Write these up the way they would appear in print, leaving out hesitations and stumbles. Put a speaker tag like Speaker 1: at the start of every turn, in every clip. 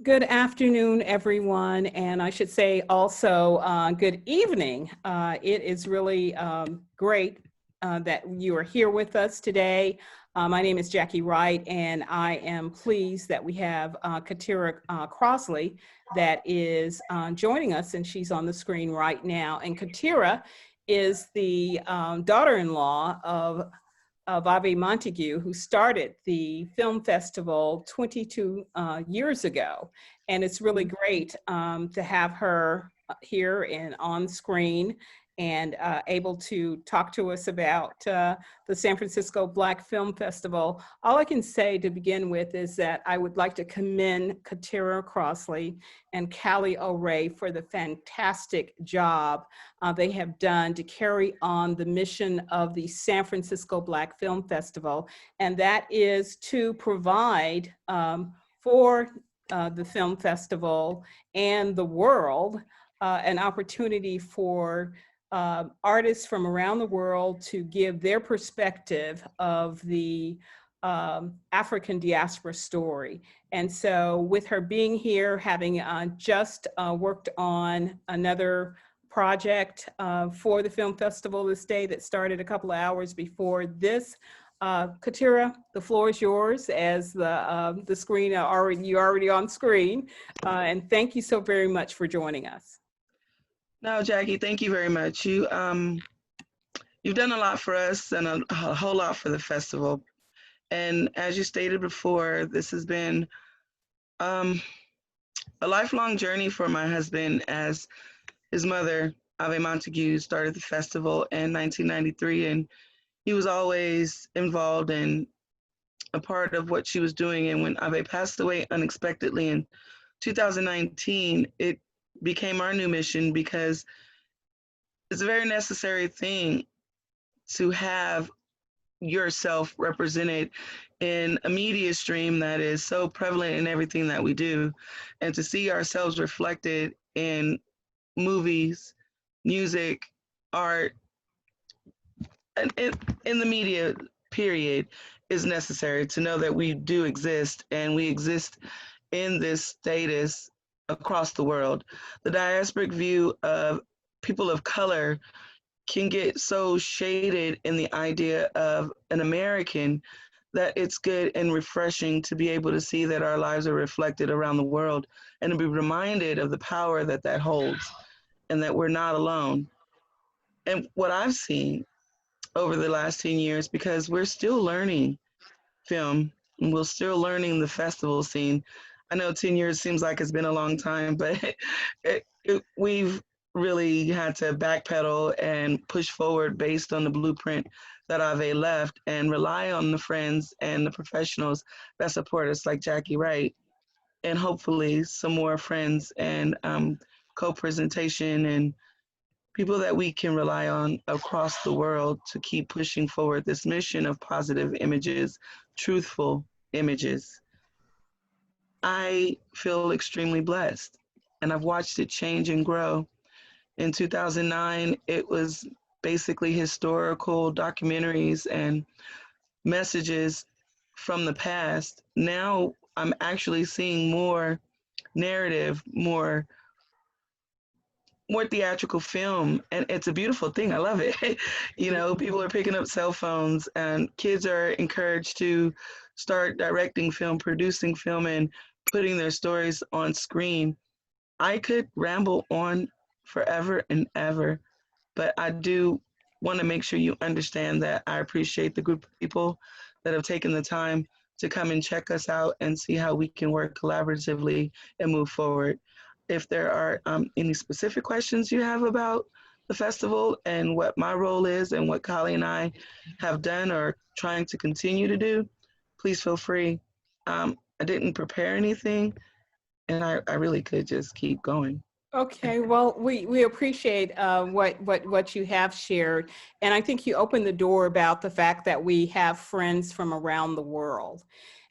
Speaker 1: Good afternoon, everyone, and I should say also good evening. It is really great that you are here with us today. My name is Jackie Wright, and I am pleased that we have Katera Crossley that is joining us, and she's on the screen right now. And Katera is the daughter-in-law of Ave Montague, who started the film festival 22 years ago. And it's really great to have her here and on screen and able to talk to us about the San Francisco Black Film Festival. All I can say to begin with is that I would like to commend Katera Crossley and Callie O'Ray for the fantastic job they have done to carry on the mission of the San Francisco Black Film Festival, and that is to provide for the film festival and the world an opportunity for artists from around the world to give their perspective of the African diaspora story. And so with her being here, having just worked on another project for the film festival this day that started a couple of hours before this, Katera, the floor is yours as the screen you're already on screen. And thank you so very much for joining us.
Speaker 2: No, Jackie, thank you very much. You've done a lot for us and a whole lot for the festival. And as you stated before, this has been a lifelong journey for my husband, as his mother, Ave Montague, started the festival in 1993, and he was always involved in a part of what she was doing. And when Ave passed away unexpectedly in 2019, it became our new mission, because it's a very necessary thing to have yourself represented in a media stream that is so prevalent in everything that we do, and to see ourselves reflected in movies, music, art, and in the media period is necessary, to know that we do exist, and we exist in this status across the world. The diasporic view of people of color can get so shaded in the idea of an American that it's good and refreshing to be able to see that our lives are reflected around the world, and to be reminded of the power that that holds, and that we're not alone. And what I've seen over the last 10 years, because we're still learning film, and we're still learning the festival scene. I know 10 years seems like it's been a long time, but we've really had to backpedal and push forward based on the blueprint that Ave left, and rely on the friends and the professionals that support us, like Jackie Wright, and hopefully some more friends and co-presentation and people that we can rely on across the world to keep pushing forward this mission of positive images, truthful images. I feel extremely blessed, and I've watched it change and grow. In 2009, it was basically historical documentaries and messages from the past. Now I'm actually seeing more narrative, more theatrical film, and it's a beautiful thing. I love it. You know, people are picking up cell phones, and kids are encouraged to start directing film, producing film, and putting their stories on screen. I could ramble on forever and ever, but I do want to make sure you understand that I appreciate the group of people that have taken the time to come and check us out and see how we can work collaboratively and move forward. If there are any specific questions you have about the festival and what my role is and what Callie and I have done or trying to continue to do, please feel free. I didn't prepare anything, and I really could just keep going.
Speaker 1: Okay, well, we appreciate what you have shared, and I think you opened the door about the fact that we have friends from around the world.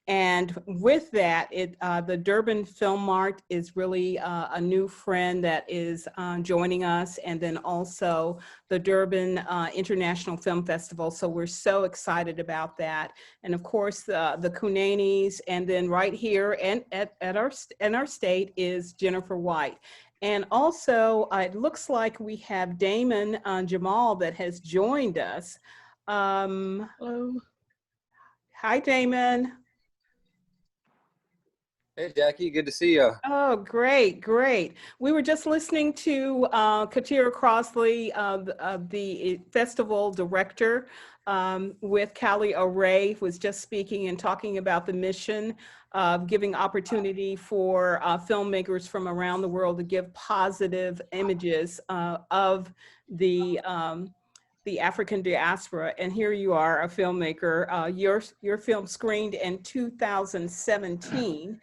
Speaker 1: And with that, the Durban Film Mart is really a new friend that is joining us, and then also the Durban International Film Festival. So we're so excited about that. And of course, the Kunanis, and then right here and in our state is Jennifer White. And also, it looks like we have Damon Jamal that has joined us.
Speaker 2: Hello.
Speaker 1: Hi, Damon.
Speaker 3: Hey, Jackie, good to see you.
Speaker 1: Oh, great, great. We were just listening to Katera Crossley, the festival director with Callie O'Ray, was just speaking and talking about the mission of giving opportunity for filmmakers from around the world to give positive images of the African diaspora. And here you are, a filmmaker. Your film screened in 2017.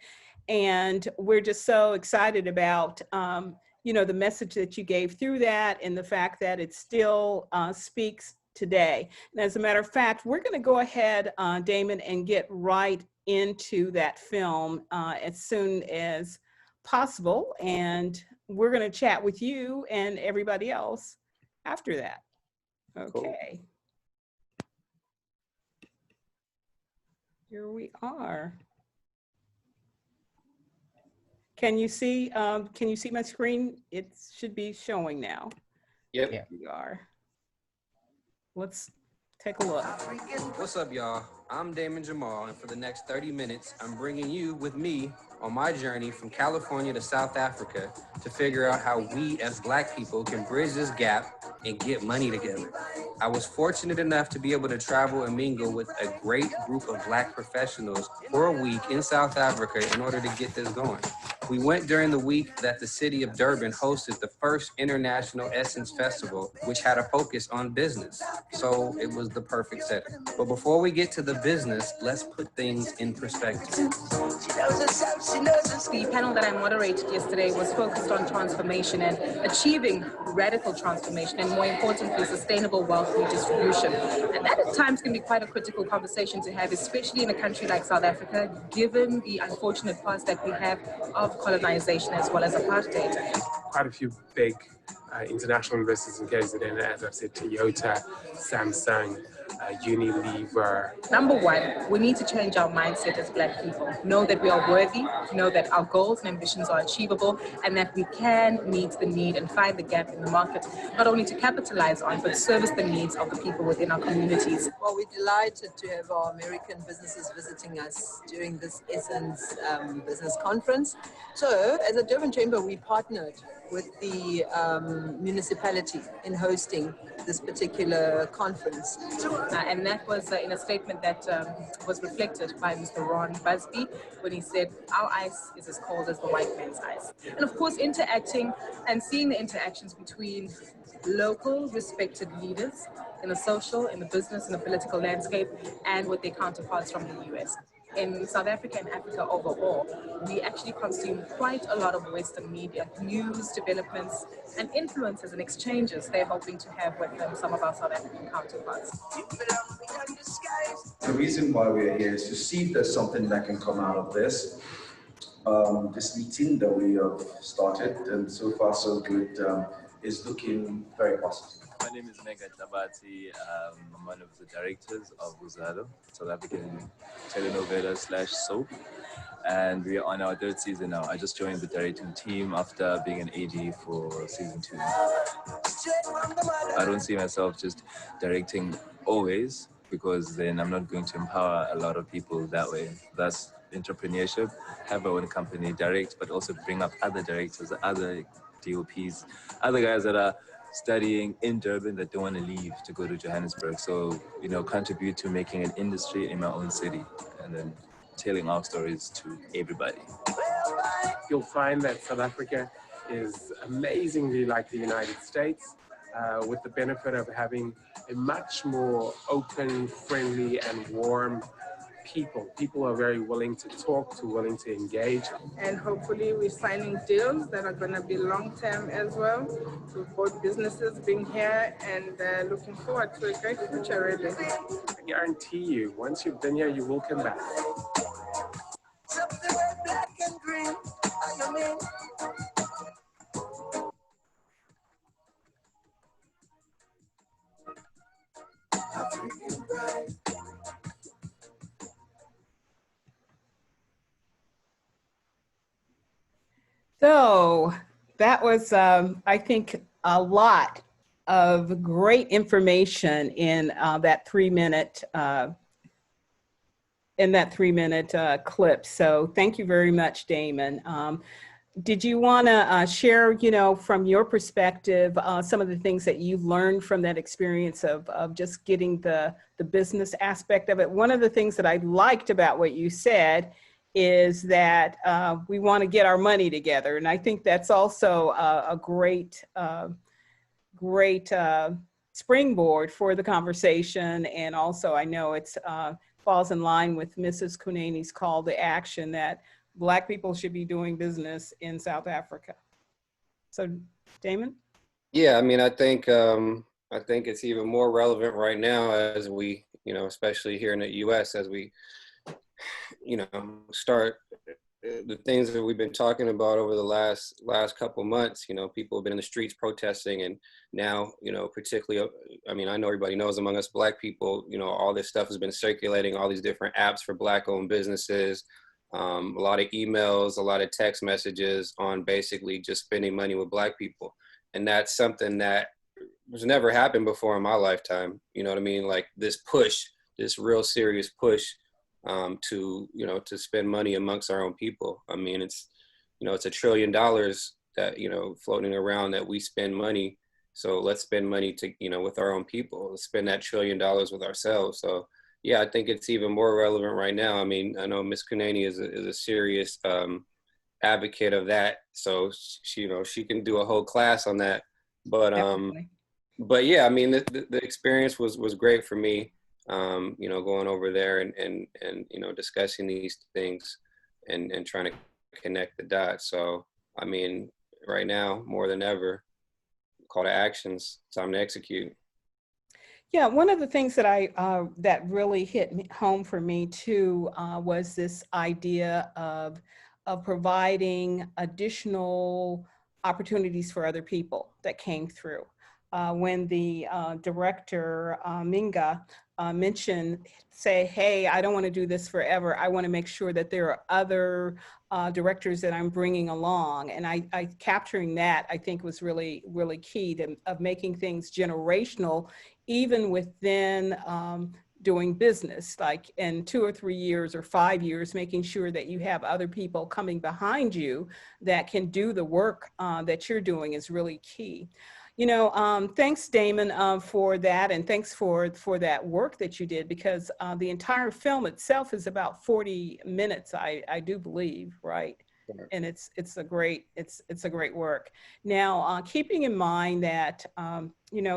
Speaker 1: And we're just so excited about, you know, the message that you gave through that and the fact that it still speaks today. And as a matter of fact, we're going to go ahead, Damon, and get right into that film as soon as possible. And we're going to chat with you and everybody else after that. Okay. Cool. Here we are. Can you see my screen? It should be showing now.
Speaker 3: Yep.
Speaker 1: Here we are. Let's take a look.
Speaker 3: What's up, y'all? I'm Damon Jamal, and for the next 30 minutes, I'm bringing you with me on my journey from California to South Africa to figure out how we as Black people can bridge this gap and get money together. I was fortunate enough to be able to travel and mingle with a great group of Black professionals for a week in South Africa in order to get this going. We went during the week that the city of Durban hosted the first International Essence Festival, which had a focus on business. So it was the perfect setting. But before we get to the business, let's put things in perspective.
Speaker 4: The panel that I moderated yesterday was focused on transformation and achieving radical transformation and, more importantly, sustainable wealth redistribution. And that at times can be quite a critical conversation to have, especially in a country like South Africa, given the unfortunate past that we have of colonization as well as apartheid.
Speaker 5: Quite a few big international investors in KZN, as I've said, Toyota, Samsung, Unilever.
Speaker 4: Number one, we need to change our mindset as Black people. Know that we are worthy, know that our goals and ambitions are achievable, and that we can meet the need and find the gap in the market, not only to capitalize on, but service the needs of the people within our communities.
Speaker 6: Well, we're delighted to have our American businesses visiting us during this Essence Business Conference. So, as a Durban Chamber, we partnered with the municipality in hosting this particular conference.
Speaker 4: And that was in a statement that was reflected by Mr. Ron Busby when he said, our ice is as cold as the white man's ice. And of course, interacting and seeing the interactions between local respected leaders in the social, in the business, in the political landscape, and with their counterparts from the US. In South Africa and Africa overall, we actually consume quite a lot of Western media, news, developments, and influences and exchanges they're hoping to have with some of our South African counterparts.
Speaker 7: The reason why we're here is to see if there's something that can come out of this. This meeting that we have started, and so far so good, is looking very positive.
Speaker 8: My name is Mega Tabati. I'm one of the directors of Uzalo, South African telenovela/soap. And we are on our third season now. I just joined the directing team after being an AD for season 2. I don't see myself just directing always, because then I'm not going to empower a lot of people that way. That's entrepreneurship, have our own company, direct, but also bring up other directors, other DOPs, other guys that are studying in Durban that don't want to leave to go to Johannesburg. So, you know, contribute to making an industry in my own city and then telling our stories to everybody.
Speaker 5: You'll find that South Africa is amazingly like the United States, with the benefit of having a much more open, friendly, and warm people. People are very willing to talk, willing to engage.
Speaker 9: And hopefully we're signing deals that are going to be long-term as well, to both businesses being here and looking forward to a great future, really.
Speaker 5: I guarantee you, once you've been here, you will come back.
Speaker 1: So that was, I think, a lot of great information in that 3-minute clip. So thank you very much, Damon. Did you want to share, from your perspective, some of the things that you've learned from that experience of just getting the business aspect of it? One of the things that I liked about what you said is that we want to get our money together. And I think that's also a great springboard for the conversation. And also, I know it's falls in line with Mrs. Kuneni's call to action that Black people should be doing business in South Africa. So, Damon?
Speaker 3: Yeah, I mean, I think it's even more relevant right now as we, especially here in the U.S., as we, start the things that we've been talking about over the last couple months. People have been in the streets protesting, and now, particularly, I mean, I know everybody knows among us Black people, all this stuff has been circulating, all these different apps for Black-owned businesses. A lot of emails, a lot of text messages on basically just spending money with Black people. And that's something that has never happened before in my lifetime. You know what I mean? Like this push, this real serious push to spend money amongst our own people. I mean, it's $1 trillion that, floating around that we spend money. So let's spend money to, with our own people. Let's spend that $1 trillion with ourselves. So yeah, I think it's even more relevant right now. I mean, I know Ms. Kuneni is a serious advocate of that. So she can do a whole class on that. But yeah, I mean, the experience was great for me. Going over there and discussing these things and trying to connect the dots. So I mean, right now more than ever, call to actions, time to execute.
Speaker 1: Yeah, one of the things that that really hit home for me too was this idea of providing additional opportunities for other people that came through. When the director Minga mentioned, say, hey, I don't want to do this forever. I want to make sure that there are other directors that I'm bringing along. And I capturing that, I think, was really, really key of making things generational, even within doing business, like in 2 or 3 years or 5 years, making sure that you have other people coming behind you that can do the work that you're doing is really key. Thanks, Damon, for that, and thanks for that work that you did, because the entire film itself is about 40 minutes, I do believe, right? And it's a great work. Now, keeping in mind that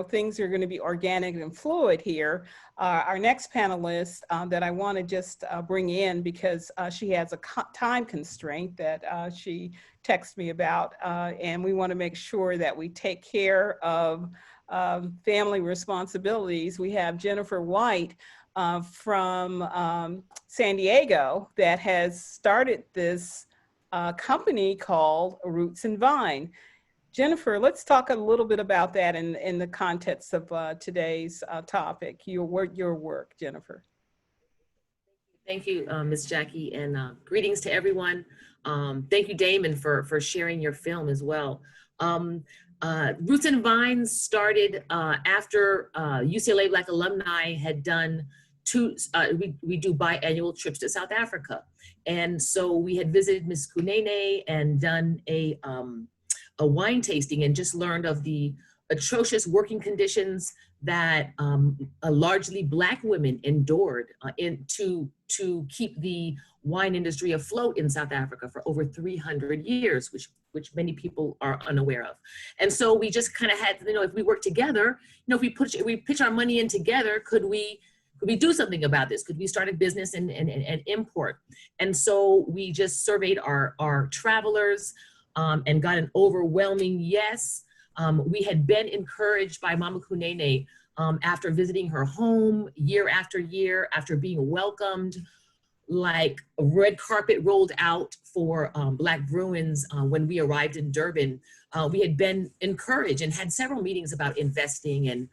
Speaker 1: things are going to be organic and fluid here, our next panelist that I want to just bring in, because she has a time constraint that she texted me about, and we want to make sure that we take care of family responsibilities. We have Jennifer Wright from San Diego that has started this company called Roots and Vine. Jennifer, let's talk a little bit about that in the context of today's topic, your work, Jennifer.
Speaker 10: Thank you, Ms. Jackie, and greetings to everyone. Thank you, Damon, for sharing your film as well. Roots and Vine started after UCLA Black alumni had done we do biannual trips to South Africa. And so we had visited Ms. Kunene and done a wine tasting and just learned of the atrocious working conditions that largely Black women endured to keep the wine industry afloat in South Africa for over 300 years, which many people are unaware of. And so we just kind of had, if we work together, if we pitch our money in together, could we do something about this? Could we start a business and import? And so we just surveyed our travelers and got an overwhelming yes. We had been encouraged by Mama Kunene after visiting her home year after year, after being welcomed, like a red carpet rolled out for Black Bruins when we arrived in Durban. We had been encouraged and had several meetings about investing and,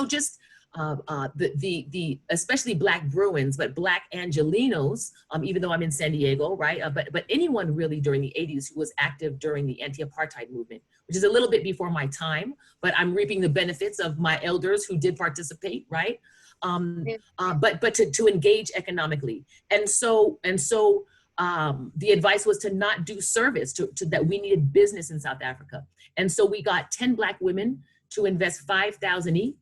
Speaker 10: just especially Black Bruins, but Black Angelinos, even though I'm in San Diego, right? But anyone really during the 80s who was active during the anti-apartheid movement, which is a little bit before my time, but I'm reaping the benefits of my elders who did participate, right? But to engage economically. And so the advice was to not do service, to that we needed business in South Africa. And so we got 10 Black women to invest $5,000 each.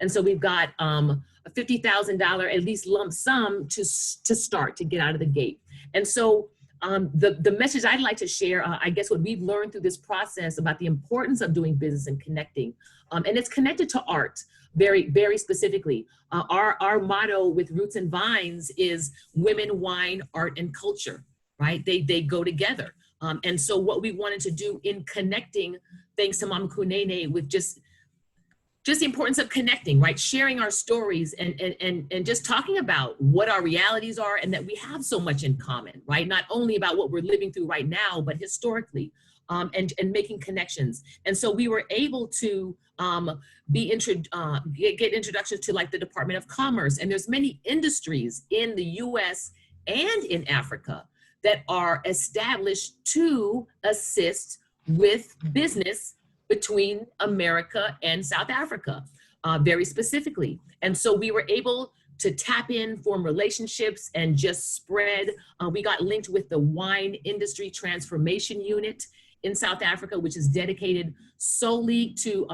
Speaker 10: And so we've got a $50,000 at least lump sum to start, to get out of the gate. And so the message I'd like to share, I guess what we've learned through this process about the importance of doing business and connecting, and it's connected to art very, very specifically. Our motto with Roots and Vines is women, wine, art, and culture, right? They go together. And so what we wanted to do in connecting, thanks to Mama Kunene, with just the importance of connecting, right? Sharing our stories and just talking about what our realities are and that we have so much in common, right? Not only about what we're living through right now, but historically, and making connections. And so we were able to get introductions to like the Department of Commerce. And there's many industries in the US and in Africa that are established to assist with business between America and South Africa, very specifically. And so we were able to tap in, form relationships, and just spread. We got linked with the Wine Industry Transformation Unit in South Africa, which is dedicated solely to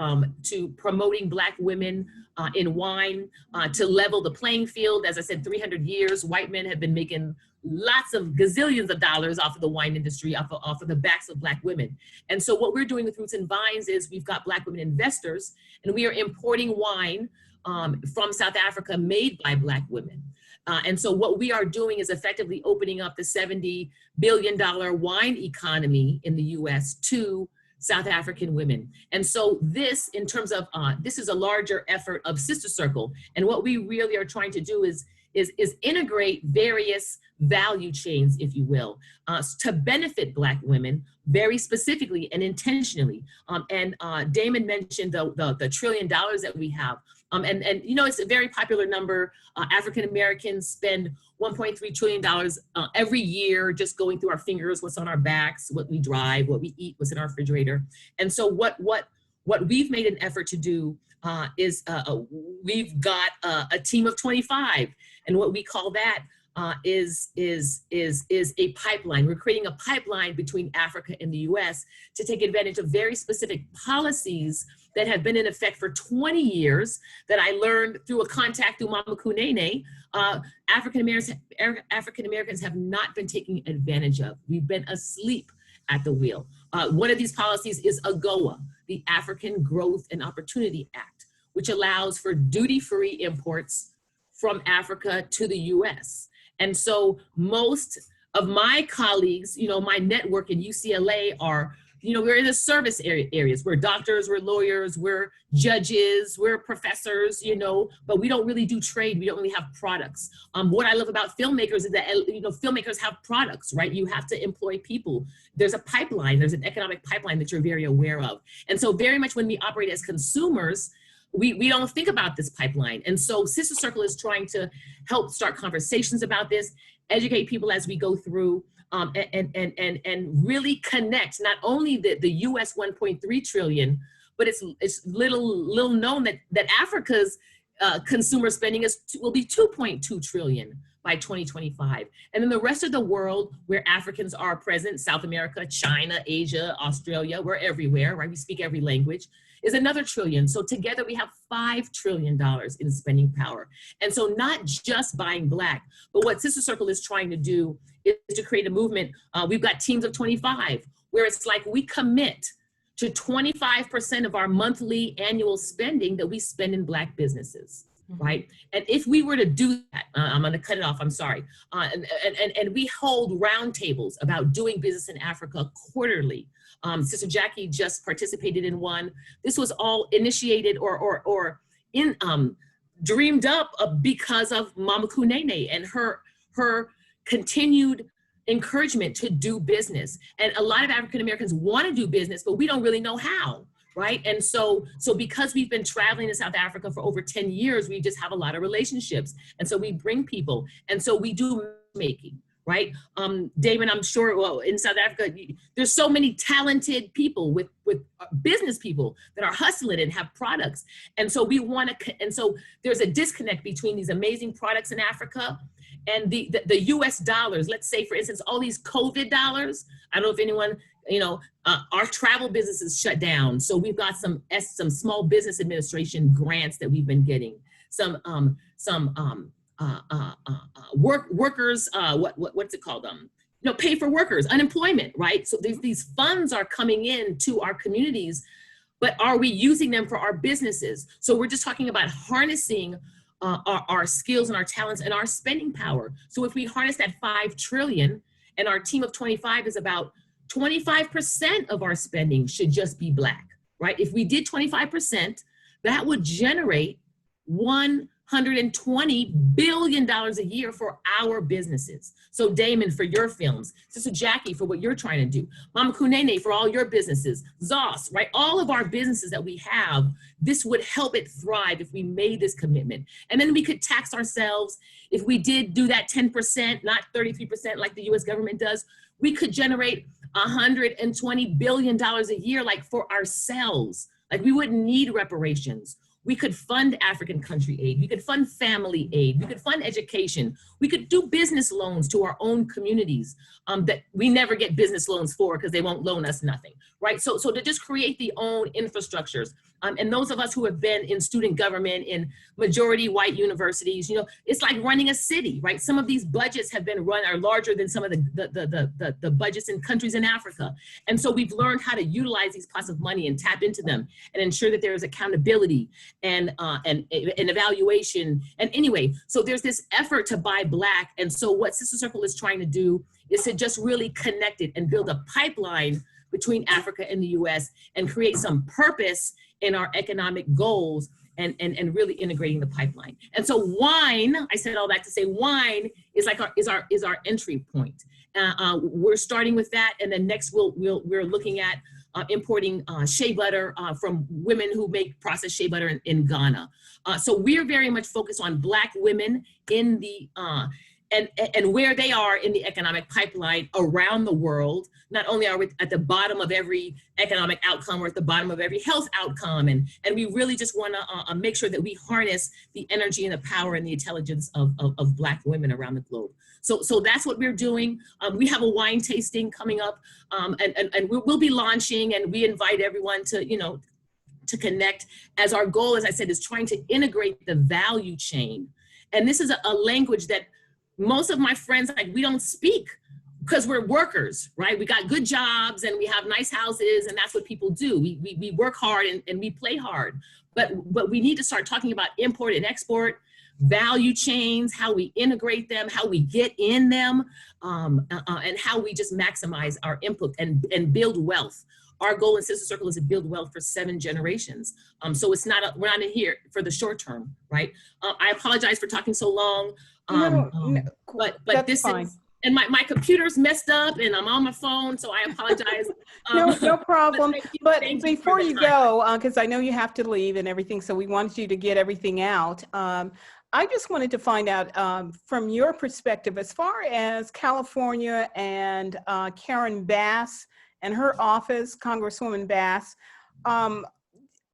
Speaker 10: promoting Black women in wine, to level the playing field. As I said, 300 years, white men have been making lots of gazillions of dollars off of the wine industry, off of the backs of Black women. And so what we're doing with Roots and Vines is we've got Black women investors, and we are importing wine from South Africa made by Black women. And so what we are doing is effectively opening up the $70 billion wine economy in the US to South African women. And so this, in terms of, this is a larger effort of Sister Circle. And what we really are trying to do is integrate various value chains, if you will, to benefit Black women very specifically and intentionally. And Damon mentioned the $1 trillion that we have. And you know, it's a very popular number. African Americans spend $1.3 trillion every year just going through our fingers, what's on our backs, what we drive, what we eat, what's in our refrigerator. And so what we've made an effort to do is we've got a team of 25, and what we call that is a pipeline. We're creating a pipeline between Africa and the US to take advantage of very specific policies that have been in effect for 20 years that I learned through a contact through Mama Kunene. African Americans have not been taken advantage of. We've been asleep at the wheel. One of these policies is AGOA, the African Growth and Opportunity Act, which allows for duty-free imports from Africa to the US. And so most of my colleagues, you know, my network in UCLA are, you know, we're in the service areas. We're doctors, we're lawyers, we're judges, we're professors, you know, but we don't really do trade. We don't really have products. What I love about filmmakers is that, you know, filmmakers have products, right? You have to employ people. There's a pipeline, there's an economic pipeline that you're very aware of. And so very much when we operate as consumers, we don't think about this pipeline. And so Sister Circle is trying to help start conversations about this, educate people as we go through, and really connect not only the US 1.3 trillion, but it's little known that Africa's consumer spending will be 2.2 trillion by 2025. And then the rest of the world where Africans are present, South America, China, Asia, Australia, we're everywhere, right? We speak every language, is another trillion. So together we have $5 trillion in spending power. And so not just buying Black, but what Sister Circle is trying to do is to create a movement. We've got teams of 25, where it's like we commit to 25% of our monthly annual spending that we spend in Black businesses, right? And if we were to do that, I'm gonna cut it off, I'm sorry. And we hold roundtables about doing business in Africa quarterly. Sister Jackie just participated in one. This was all initiated or dreamed up because of Mama Kunene and her continued encouragement to do business. And a lot of African Americans want to do business, but we don't really know how, right? And so because we've been traveling to South Africa for over 10 years, we just have a lot of relationships. And so we bring people, and so we do making, right? Damon, I'm sure, well, in South Africa, there's so many talented people with business people that are hustling and have products. And so we want to, and so there's a disconnect between these amazing products in Africa and the US dollars. Let's say, for instance, all these COVID dollars. I don't know if anyone, our travel business is shut down. So we've got some small business administration grants that we've been getting. Workers, what's it called? Pay for workers, unemployment, right? So these funds are coming in to our communities, but are we using them for our businesses? So we're just talking about harnessing our skills and our talents and our spending power. So if we harness that 5 trillion, and our team of 25 is about 25% of our spending should just be Black, right? If we did 25%, that would generate $120 billion a year for our businesses. So Damon, for your films, Sister Jackie, for what you're trying to do, Mama Kunene, for all your businesses, Zos, right? All of our businesses that we have, this would help it thrive if we made this commitment. And then we could tax ourselves. If we did do that 10%, not 33% like the US government does, we could generate $120 billion a year, like for ourselves. Like we wouldn't need reparations. We could fund African country aid. We could fund family aid. We could fund education. We could do business loans to our own communities that we never get business loans for because they won't loan us nothing, right? So to just create the own infrastructures. And those of us who have been in student government in majority white universities, it's like running a city, right? Some of these budgets have been are larger than some of the budgets in countries in Africa. And so we've learned how to utilize these pots of money and tap into them and ensure that there is accountability and evaluation. And anyway, so there's this effort to buy Black. And so what Sister Circle is trying to do is to just really connect it and build a pipeline between Africa and the US and create some purpose in our economic goals and really integrating the pipeline. And so wine, I said all that to say wine is like our entry point. We're starting with that, and then next we're looking at importing shea butter from women who make processed shea butter in Ghana. So we're very much focused on Black women in the and where they are in the economic pipeline around the world. Not only are we at the bottom of every economic outcome, we're at the bottom of every health outcome. And we really just want to make sure that we harness the energy and the power and the intelligence of Black women around the globe. So that's what we're doing. We have a wine tasting coming up, and we'll be launching, and we invite everyone to connect, as our goal, as I said, is trying to integrate the value chain. And this is a language that most of my friends, we don't speak because we're workers, right? We got good jobs and we have nice houses, and that's what people do. We work hard and we play hard, but we need to start talking about import and export, value chains, how we integrate them, how we get in them, and how we just maximize our input and build wealth. Our goal in Sister Circle is to build wealth for 7 generations. So we're not in here for the short term, right? I apologize for talking so long. But this fine. And my computer's messed up and I'm on my phone, so I apologize.
Speaker 1: No problem. But before you go, because I know you have to leave and everything, so we wanted you to get everything out. I just wanted to find out from your perspective, as far as California and Karen Bass and her office, Congresswoman Bass,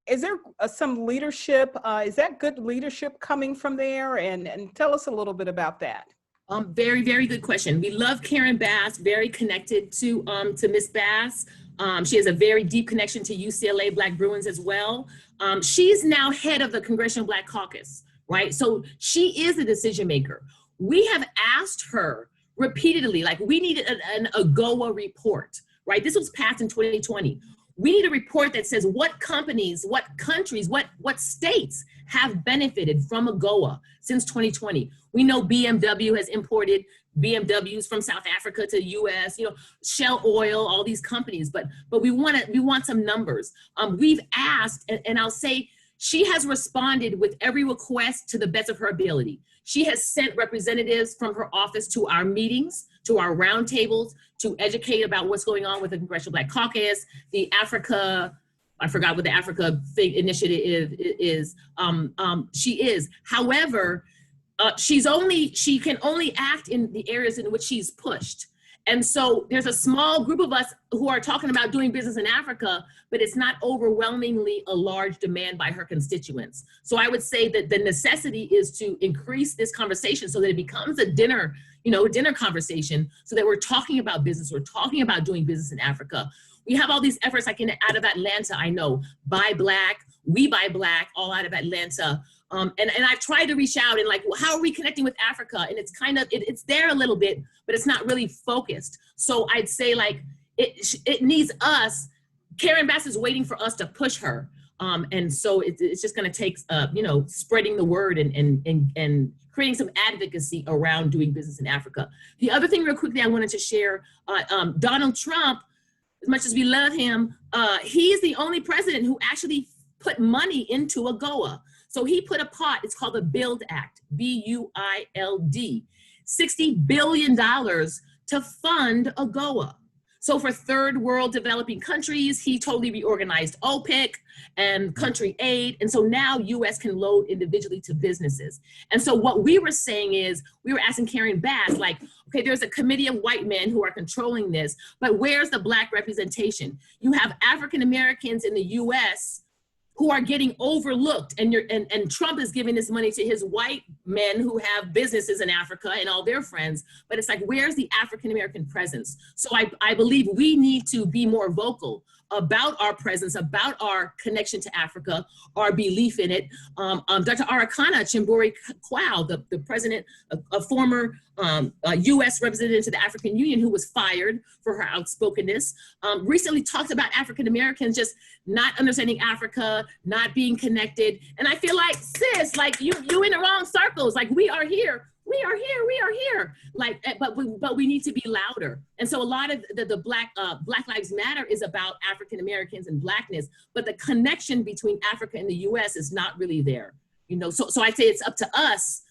Speaker 1: is there some leadership? Is that good leadership coming from there? And tell us a little bit about that.
Speaker 10: Very, very good question. We love Karen Bass, very connected to Miss Bass. She has a very deep connection to UCLA Black Bruins as well. She's now head of the Congressional Black Caucus, right? So she is a decision maker. We have asked her repeatedly, we needed an AGOA report, right? This was passed in 2020. We need a report that says what companies, what countries, what states have benefited from AGOA since 2020. We know BMW has imported BMWs from South Africa to the US, Shell Oil, all these companies, but we want some numbers. We've asked, and I'll say, she has responded with every request to the best of her ability. She has sent representatives from her office to our meetings, to our roundtables, to educate about what's going on with the Congressional Black Caucus, the Africa I forgot what the Africa thing initiative is. She is. However, she can only act in the areas in which she's pushed. And so there's a small group of us who are talking about doing business in Africa, but it's not overwhelmingly a large demand by her constituents. So I would say that the necessity is to increase this conversation so that it becomes a dinner conversation, so that we're talking about business, we're talking about doing business in Africa. We have all these efforts like out of Atlanta, I know, Buy Black, We Buy Black, all out of Atlanta. And I've tried to reach out and like, well, how are we connecting with Africa? And it's kind of, it's there a little bit, but it's not really focused. So I'd say like, it needs us. Karen Bass is waiting for us to push her. And so it's just gonna take, spreading the word and creating some advocacy around doing business in Africa. The other thing real quickly I wanted to share, Donald Trump, as much as we love him, he's the only president who actually put money into AGOA. So he put a pot, it's called the BUILD Act, B-U-I-L-D, $60 billion to fund AGOA. So for third world developing countries, he totally reorganized OPEC and country aid. And so now US can load individually to businesses. And so what we were saying is, we were asking Karen Bass, like, okay, there's a committee of white men who are controlling this, but where's the Black representation? You have African Americans in the US who are getting overlooked, and Trump is giving this money to his white men who have businesses in Africa and all their friends, but it's like, where's the African-American presence? So I believe we need to be more vocal about our presence, about our connection to Africa, our belief in it. Dr. Arikana Chimbori Kwao, the president, a former US representative to the African Union who was fired for her outspokenness, recently talked about African Americans just not understanding Africa, not being connected. And I feel like, sis, like you in the wrong circles, like we are here. We are here, like, but we need to be louder. And so a lot of the Black Lives Matter is about African Americans and Blackness, but the connection between Africa and the US is not really there, So I'd say it's up to us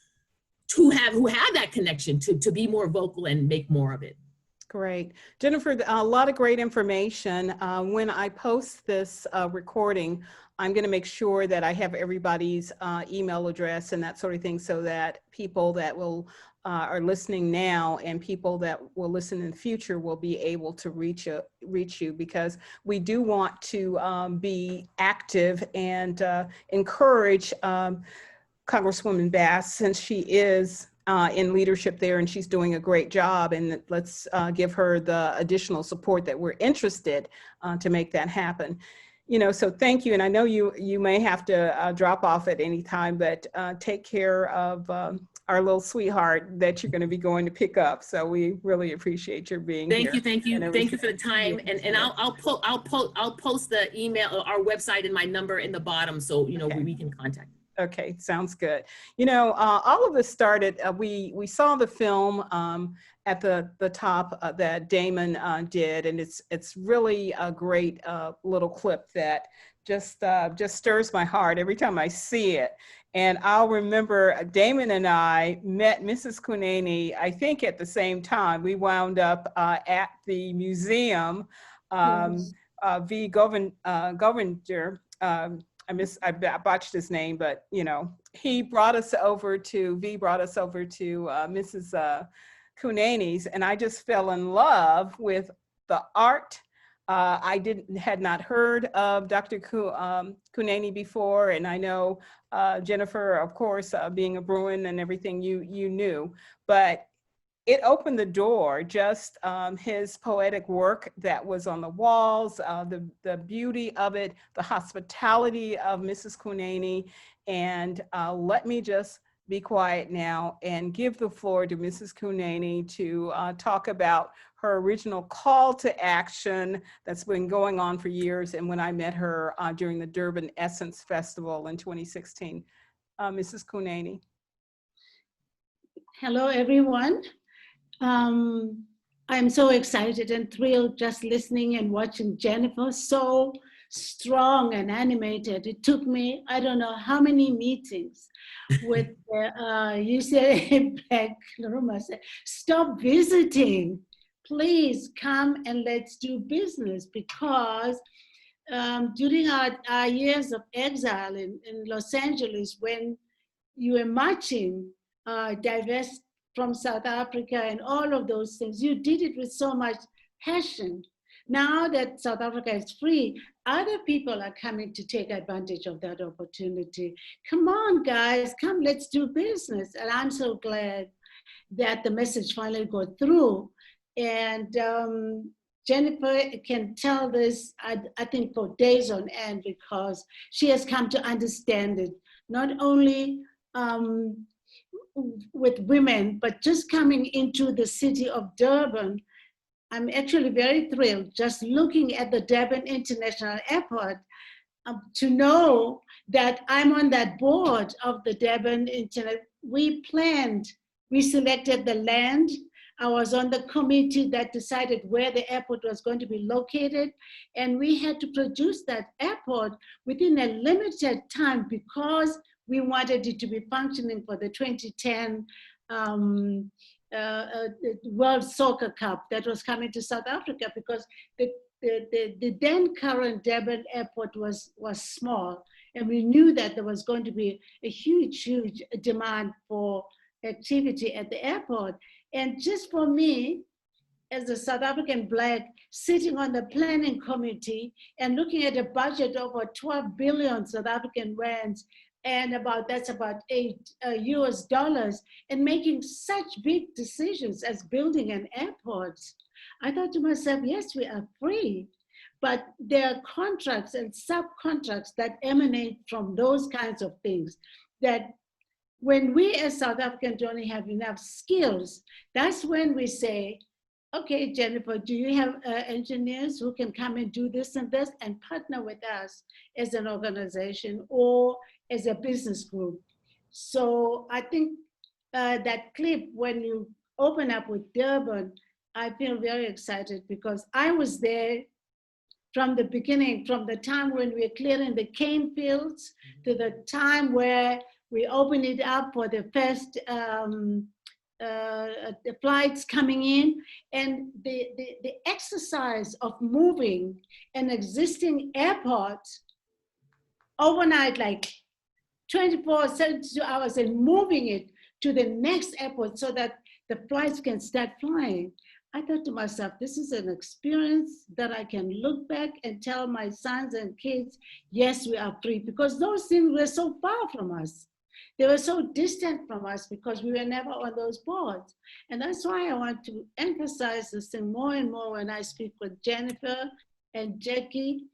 Speaker 10: who have that connection to be more vocal and make more of it.
Speaker 1: Great. Jennifer, a lot of great information. When I post this recording, I'm going to make sure that I have everybody's email address and that sort of thing, so that people that are listening now and people that will listen in the future will be able to reach you, because we do want to be active and encourage Congresswoman Bass, since she is in leadership there and she's doing a great job, and let's give her the additional support that we're interested to make that happen. So thank you. And I know you may have to drop off at any time, but take care of our little sweetheart that you're going to be going to pick up. So we really appreciate your being here.
Speaker 10: Thank you for the time. And I'll post the email or our website and my number in the bottom, so okay. We can contact.
Speaker 1: Okay, sounds good. All of this started, we saw the film at the top that Damon did, and it's really a great little clip that just stirs my heart every time I see it. And I'll remember Damon and I met Mrs. Kunene, I think at the same time. We wound up at the museum, V. Govinder, I botched his name, but he brought us over to Mrs. Kunene's, and I just fell in love with the art. I had not heard of Dr. Kunene before, and I know Jennifer, of course, being a Bruin and everything, you knew, but it opened the door, just his poetic work that was on the walls, the beauty of it, the hospitality of Mrs. Kunene. And let me just be quiet now and give the floor to Mrs. Kunene to talk about her original call to action that's been going on for years, and when I met her during the Durban Essence Festival in 2016. Mrs. Kunene.
Speaker 11: Hello, everyone. I'm so excited and thrilled just listening and watching Jennifer, so strong and animated. It took me, I don't know how many meetings with UCLA Black Room. I said, stop visiting. Please come and let's do business, because during our years of exile in Los Angeles, when you were marching, divest from South Africa and all of those things, you did it with so much passion. Now that South Africa is free, other people are coming to take advantage of that opportunity. Come on, guys, come, let's do business. And I'm so glad that the message finally got through. And Jennifer can tell this, I think, for days on end, because she has come to understand it, not only with women, but just coming into the city of Durban. I'm actually very thrilled just looking at the Durban International Airport to know that I'm on that board of the Durban International. We selected the land. I was on the committee that decided where the airport was going to be located. And we had to produce that airport within a limited time because we wanted it to be functioning for the 2010 World Soccer Cup that was coming to South Africa, because the then current Durban airport was small, and we knew that there was going to be a huge demand for activity at the airport. And just for me, as a South African Black, sitting on the planning committee and looking at a budget of over 12 billion South African rands, and that's about $8 US, and making such big decisions as building an airport. I thought to myself, yes, we are free, but there are contracts and subcontracts that emanate from those kinds of things, that when we as South Africans don't have enough skills, that's when we say, okay, Jennifer, do you have engineers who can come and do this and this and partner with us as an organization or as a business group? So I think that clip, when you open up with Durban, I feel very excited because I was there from the beginning, from the time when we were clearing the cane fields to the time where we opened it up for the first the flights coming in, and the exercise of moving an existing airport overnight, like 24, 72 hours, and moving it to the next airport so that the flights can start flying. I thought to myself, this is an experience that I can look back and tell my sons and kids, yes, we are free, because those things were so far from us. They were so distant from us because we were never on those boards. And that's why I want to emphasize this thing more and more when I speak with Jennifer and Jackie.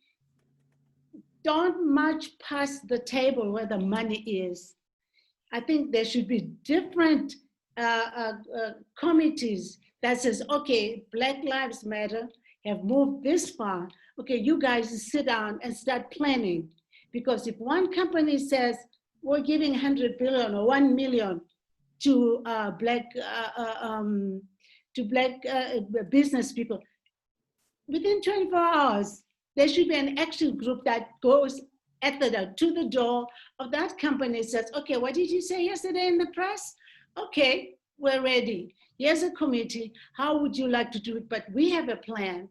Speaker 11: Don't march past the table where the money is. I think there should be different committees that says, okay, Black Lives Matter have moved this far. Okay, you guys sit down and start planning. Because if one company says, we're giving 100 billion or 1 million to black business people, within 24 hours, there should be an action group that goes to the door of that company and says, okay, what did you say yesterday in the press? Okay, we're ready. Here's a committee. How would you like to do it? But we have a plan.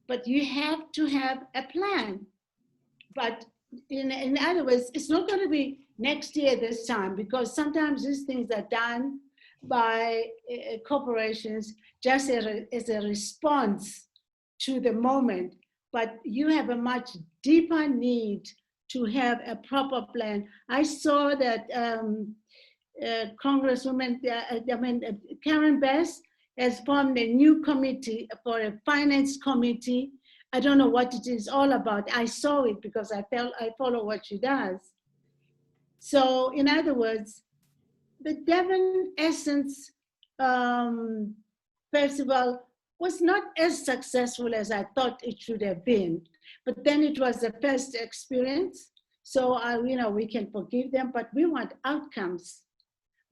Speaker 11: But you have to have a plan. But in other words, it's not going to be next year this time, because sometimes these things are done by corporations just as a response to the moment. But you have a much deeper need to have a proper plan. I saw that Congresswoman Karen Bass has formed a new committee for a finance committee. I don't know what it is all about. I saw it because I follow what she does. So in other words, the Durban Essence Festival was not as successful as I thought it should have been. But then it was the first experience. So we can forgive them, but we want outcomes.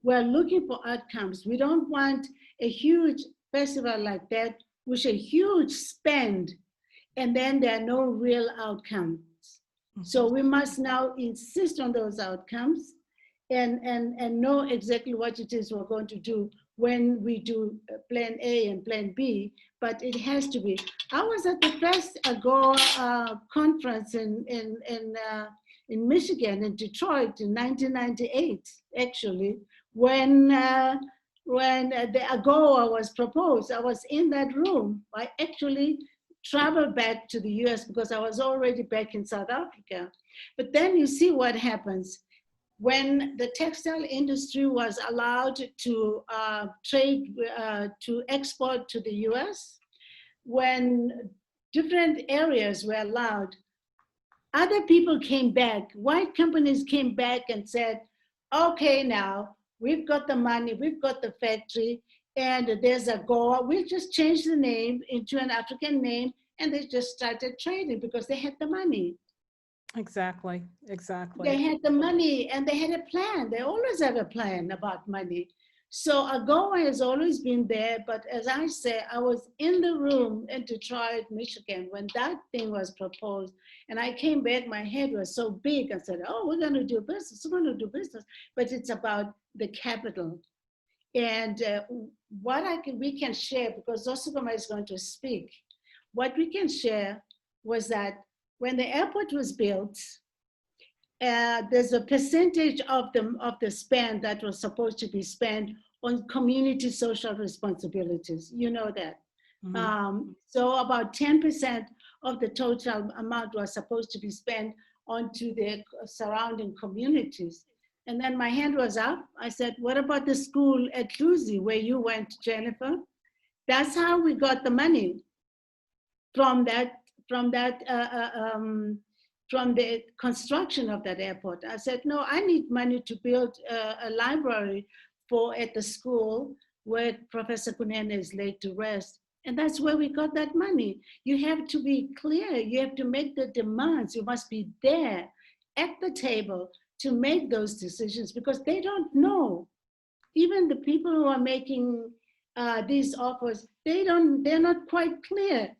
Speaker 11: We're looking for outcomes. We don't want a huge festival like that with a huge spend, and then there are no real outcomes. So we must now insist on those outcomes and know exactly what it is we're going to do when we do plan A and plan B, but it has to be. I was at the first AGOA conference in Michigan, in Detroit, in 1998, actually, when the AGOA was proposed. I was in that room. I actually traveled back to the US because I was already back in South Africa. But then you see what happens. When the textile industry was allowed to trade, to export to the US, when different areas were allowed, other people came back, white companies came back and said, okay, now we've got the money, we've got the factory, and there's AGOA. We'll just change the name into an African name, and they just started trading because they had the money.
Speaker 1: Exactly, exactly.
Speaker 11: They had the money and they had a plan. They always have a plan about money. So AGOA has always been there, but as I say, I was in the room in Detroit, Michigan, when that thing was proposed, and I came back, my head was so big. I said, oh, we're gonna do business, we're gonna do business, but it's about the capital. And what we can share, because Zosukoma is going to speak, what we can share was that when the airport was built, there's a percentage of the spend that was supposed to be spent on community social responsibilities. You know that. Mm-hmm. So about 10% of the total amount was supposed to be spent onto the surrounding communities. And then my hand was up. I said, what about the school at Lucy where you went, Jennifer? That's how we got the money from the construction of that airport. I said, no, I need money to build a library at the school where Professor Kunene is laid to rest. And that's where we got that money. You have to be clear. You have to make the demands. You must be there at the table to make those decisions because they don't know. Even the people who are making these offers, they're not quite clear.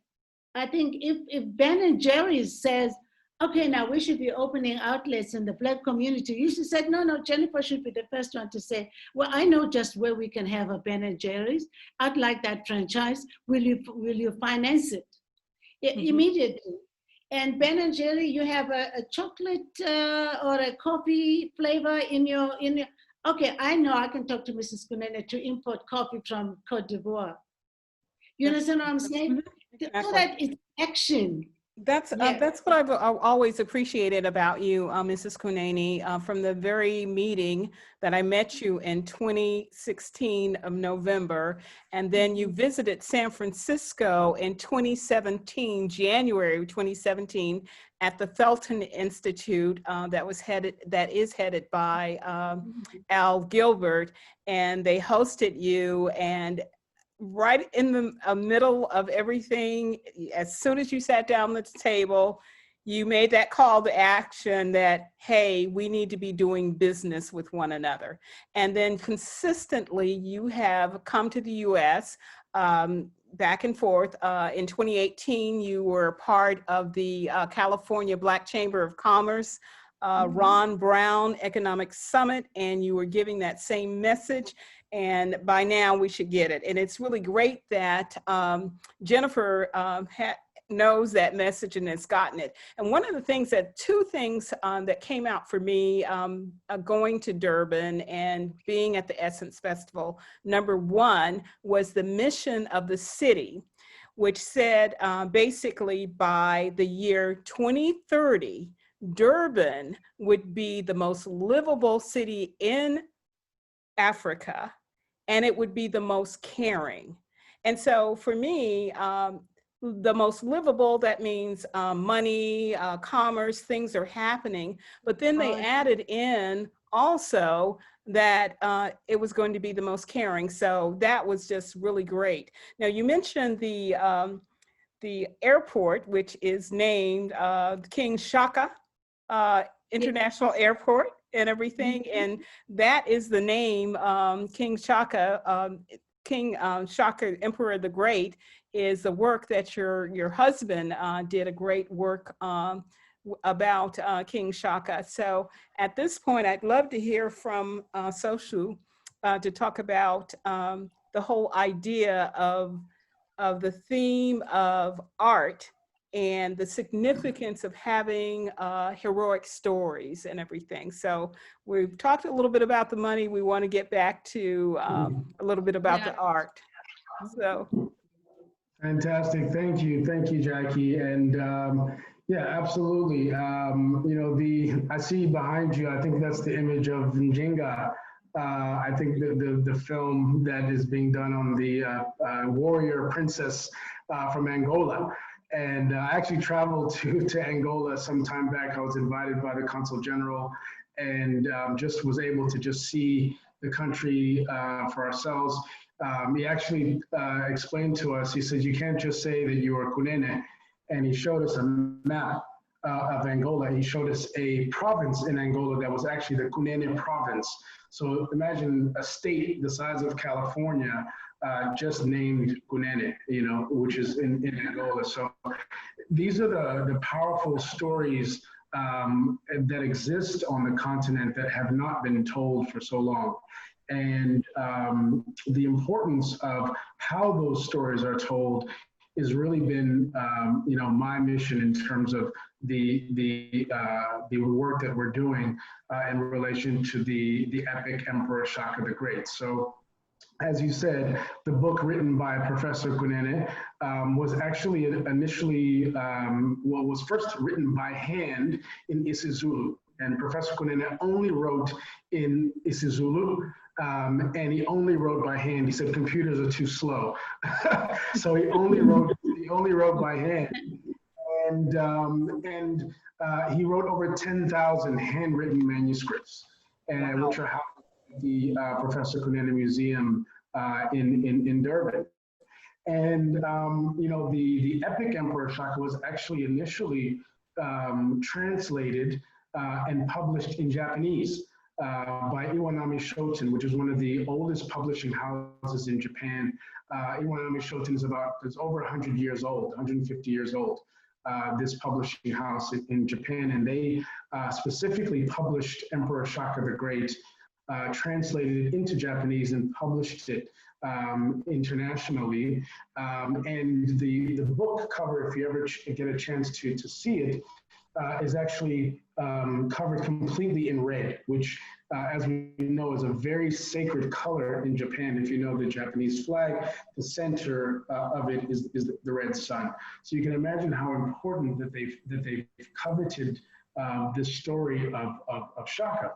Speaker 11: I think if Ben & Jerry's says, okay, now we should be opening outlets in the Black community, you should say, no, Jennifer should be the first one to say, well, I know just where we can have a Ben & Jerry's. I'd like that franchise. Will you finance it? Mm-hmm. Immediately. And Ben & Jerry, you have a chocolate or a coffee flavor in your, okay, I know I can talk to Mrs. Kunene to import coffee from Cote d'Ivoire. You understand what I'm saying? Exactly. So that it's action.
Speaker 1: That's what I've always appreciated about you, Mrs. Kunene, from the very meeting that I met you in 2016 of November, and then you visited San Francisco in 2017, January 2017, at the Felton Institute that is headed by Al Gilbert, and they hosted you, and right in the middle of everything, as soon as you sat down at the table, you made that call to action that, hey, we need to be doing business with one another. And then consistently, you have come to the US back and forth. In 2018, you were part of the California Black Chamber of Commerce Ron Brown Economic Summit, and you were giving that same message. And by now we should get it. And it's really great that Jennifer knows that message and has gotten it. And one of the things two things that came out for me going to Durban and being at the Essence Festival, number one was the mission of the city, which said basically by the year 2030, Durban would be the most livable city in Africa, and it would be the most caring. And so for me, the most livable, that means money, commerce, things are happening. But then they added in also that it was going to be the most caring. So that was just really great. Now you mentioned the airport, which is named King Shaka International Airport and everything, and that is the name. King Shaka, Shaka, Emperor the Great, is the work that your husband did a great work about King Shaka. So at this point, I'd love to hear from Soshu to talk about the whole idea of the theme of art and the significance of having heroic stories and everything. So we've talked a little bit about the money. We want to get back to a little bit about the art. So.
Speaker 12: Fantastic, thank you, Jackie. And yeah, absolutely. You know, I see behind you, I think that's the image of Njinga. I think the film that is being done on the warrior princess from Angola. And I actually traveled to Angola some time back. I was invited by the Consul General and just was able to just see the country for ourselves. He actually explained to us, he says, you can't just say that you are Kunene. And he showed us a map of Angola. He showed us a province in Angola that was actually the Kunene province. So imagine a state the size of California just named Kunene, you know, which is in Angola. So these are the powerful stories that exist on the continent that have not been told for so long. And the importance of how those stories are told has really been, you know, my mission in terms of the work that we're doing in relation to the epic Emperor Shaka the Great. So, as you said, the book written by Professor Kunene was actually initially, well, was first written by hand in isiZulu. And Professor Kunene only wrote in isiZulu, and he only wrote by hand. He said computers are too slow, so he only wrote by hand. And he wrote over 10,000 handwritten manuscripts, which are housed at the Professor Kunene Museum in Durban. And you know, the epic Emperor Shaka was actually initially translated and published in Japanese by Iwanami Shoten, which is one of the oldest publishing houses in Japan. Iwanami Shoten is over 100 years old, 150 years old, this publishing house in Japan. And they specifically published Emperor Shaka the Great, translated it into Japanese and published it internationally. And the book cover, if you ever get a chance to see it, is actually covered completely in red, which, as we know, is a very sacred color in Japan. If you know the Japanese flag, the center of it is the red sun. So you can imagine how important that they've coveted this story of Shaka.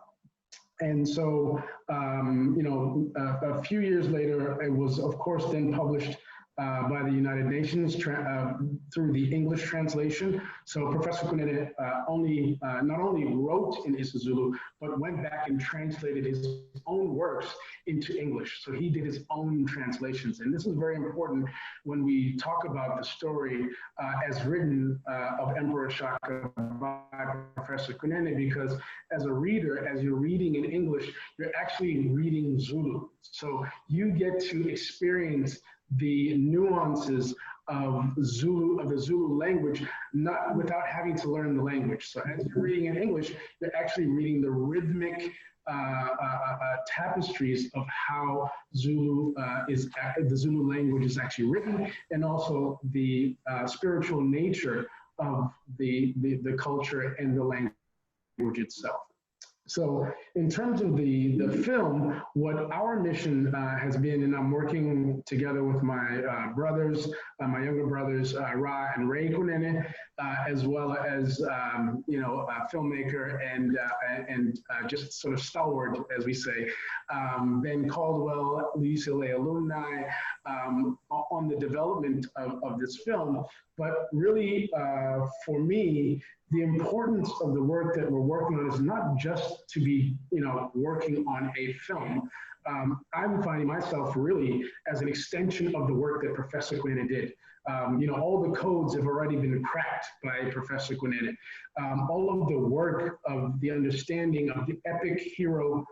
Speaker 12: And so, you know, a few years later, it was, of course, then published by the United Nations through the English translation. So Professor Kunene not only wrote in isiZulu, but went back and translated his own works into English. So he did his own translations. And this is very important when we talk about the story as written of Emperor Shaka by Professor Kunene, because as a reader, as you're reading in English, you're actually reading Zulu. So you get to experience the nuances of the Zulu language, not without having to learn the language. So as you're reading in English, you're actually reading the rhythmic tapestries of how the Zulu language is actually written, and also the spiritual nature of the culture and the language itself. So in terms of the film, what our mission has been, and I'm working together with my brothers, my younger brothers, Ra and Ray Kunene, as well as, you know, a filmmaker and just sort of stalwart, as we say, Ben Caldwell, UCLA alumni, on the development of this film. But really, for me, the importance of the work that we're working on is not just to be, you know, working on a film. I'm finding myself really as an extension of the work that Professor Kunene did. You know, all the codes have already been cracked by Professor Kunene. All of the work of the understanding of the epic hero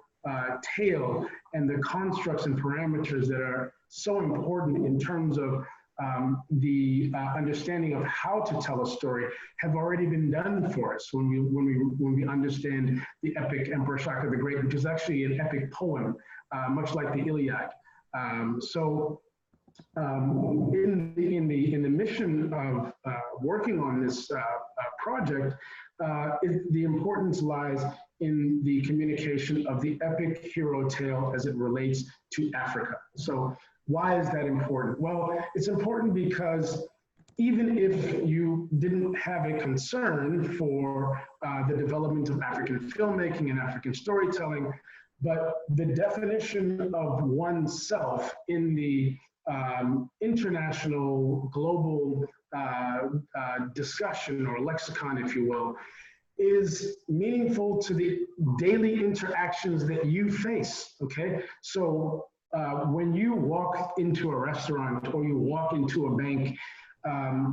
Speaker 12: tale and the constructs and parameters that are so important in terms of the understanding of how to tell a story have already been done for us when we understand the epic Emperor Shaka the Great, which is actually an epic poem much like the Iliad. In the mission of working on this project, the importance lies in the communication of the epic hero tale as it relates to Africa. So why is that important? Well, it's important because even if you didn't have a concern for the development of African filmmaking and African storytelling, but the definition of oneself in the international global discussion or lexicon, if you will, is meaningful to the daily interactions that you face, okay? So when you walk into a restaurant or you walk into a bank,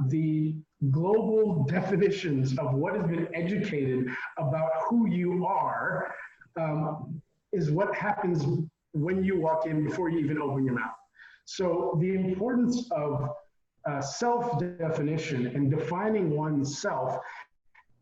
Speaker 12: the global definitions of what has been educated about who you are is what happens when you walk in before you even open your mouth. So the importance of self-definition and defining oneself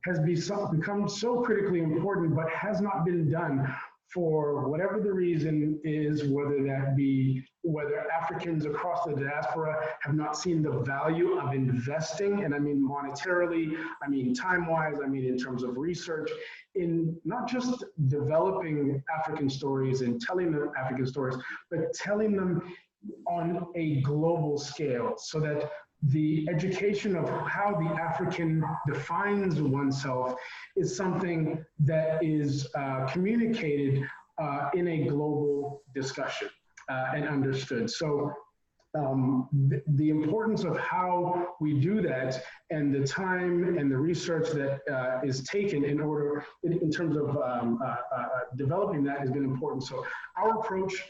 Speaker 12: has become so critically important, but has not been done for whatever the reason is, whether Africans across the diaspora have not seen the value of investing, and I mean monetarily, I mean time-wise, I mean in terms of research, in not just developing African stories and telling the African stories, but telling them on a global scale, so that the education of how the African defines oneself is something that is communicated in a global discussion and understood. So the importance of how we do that and the time and the research that is taken in terms of developing that has been important. So our approach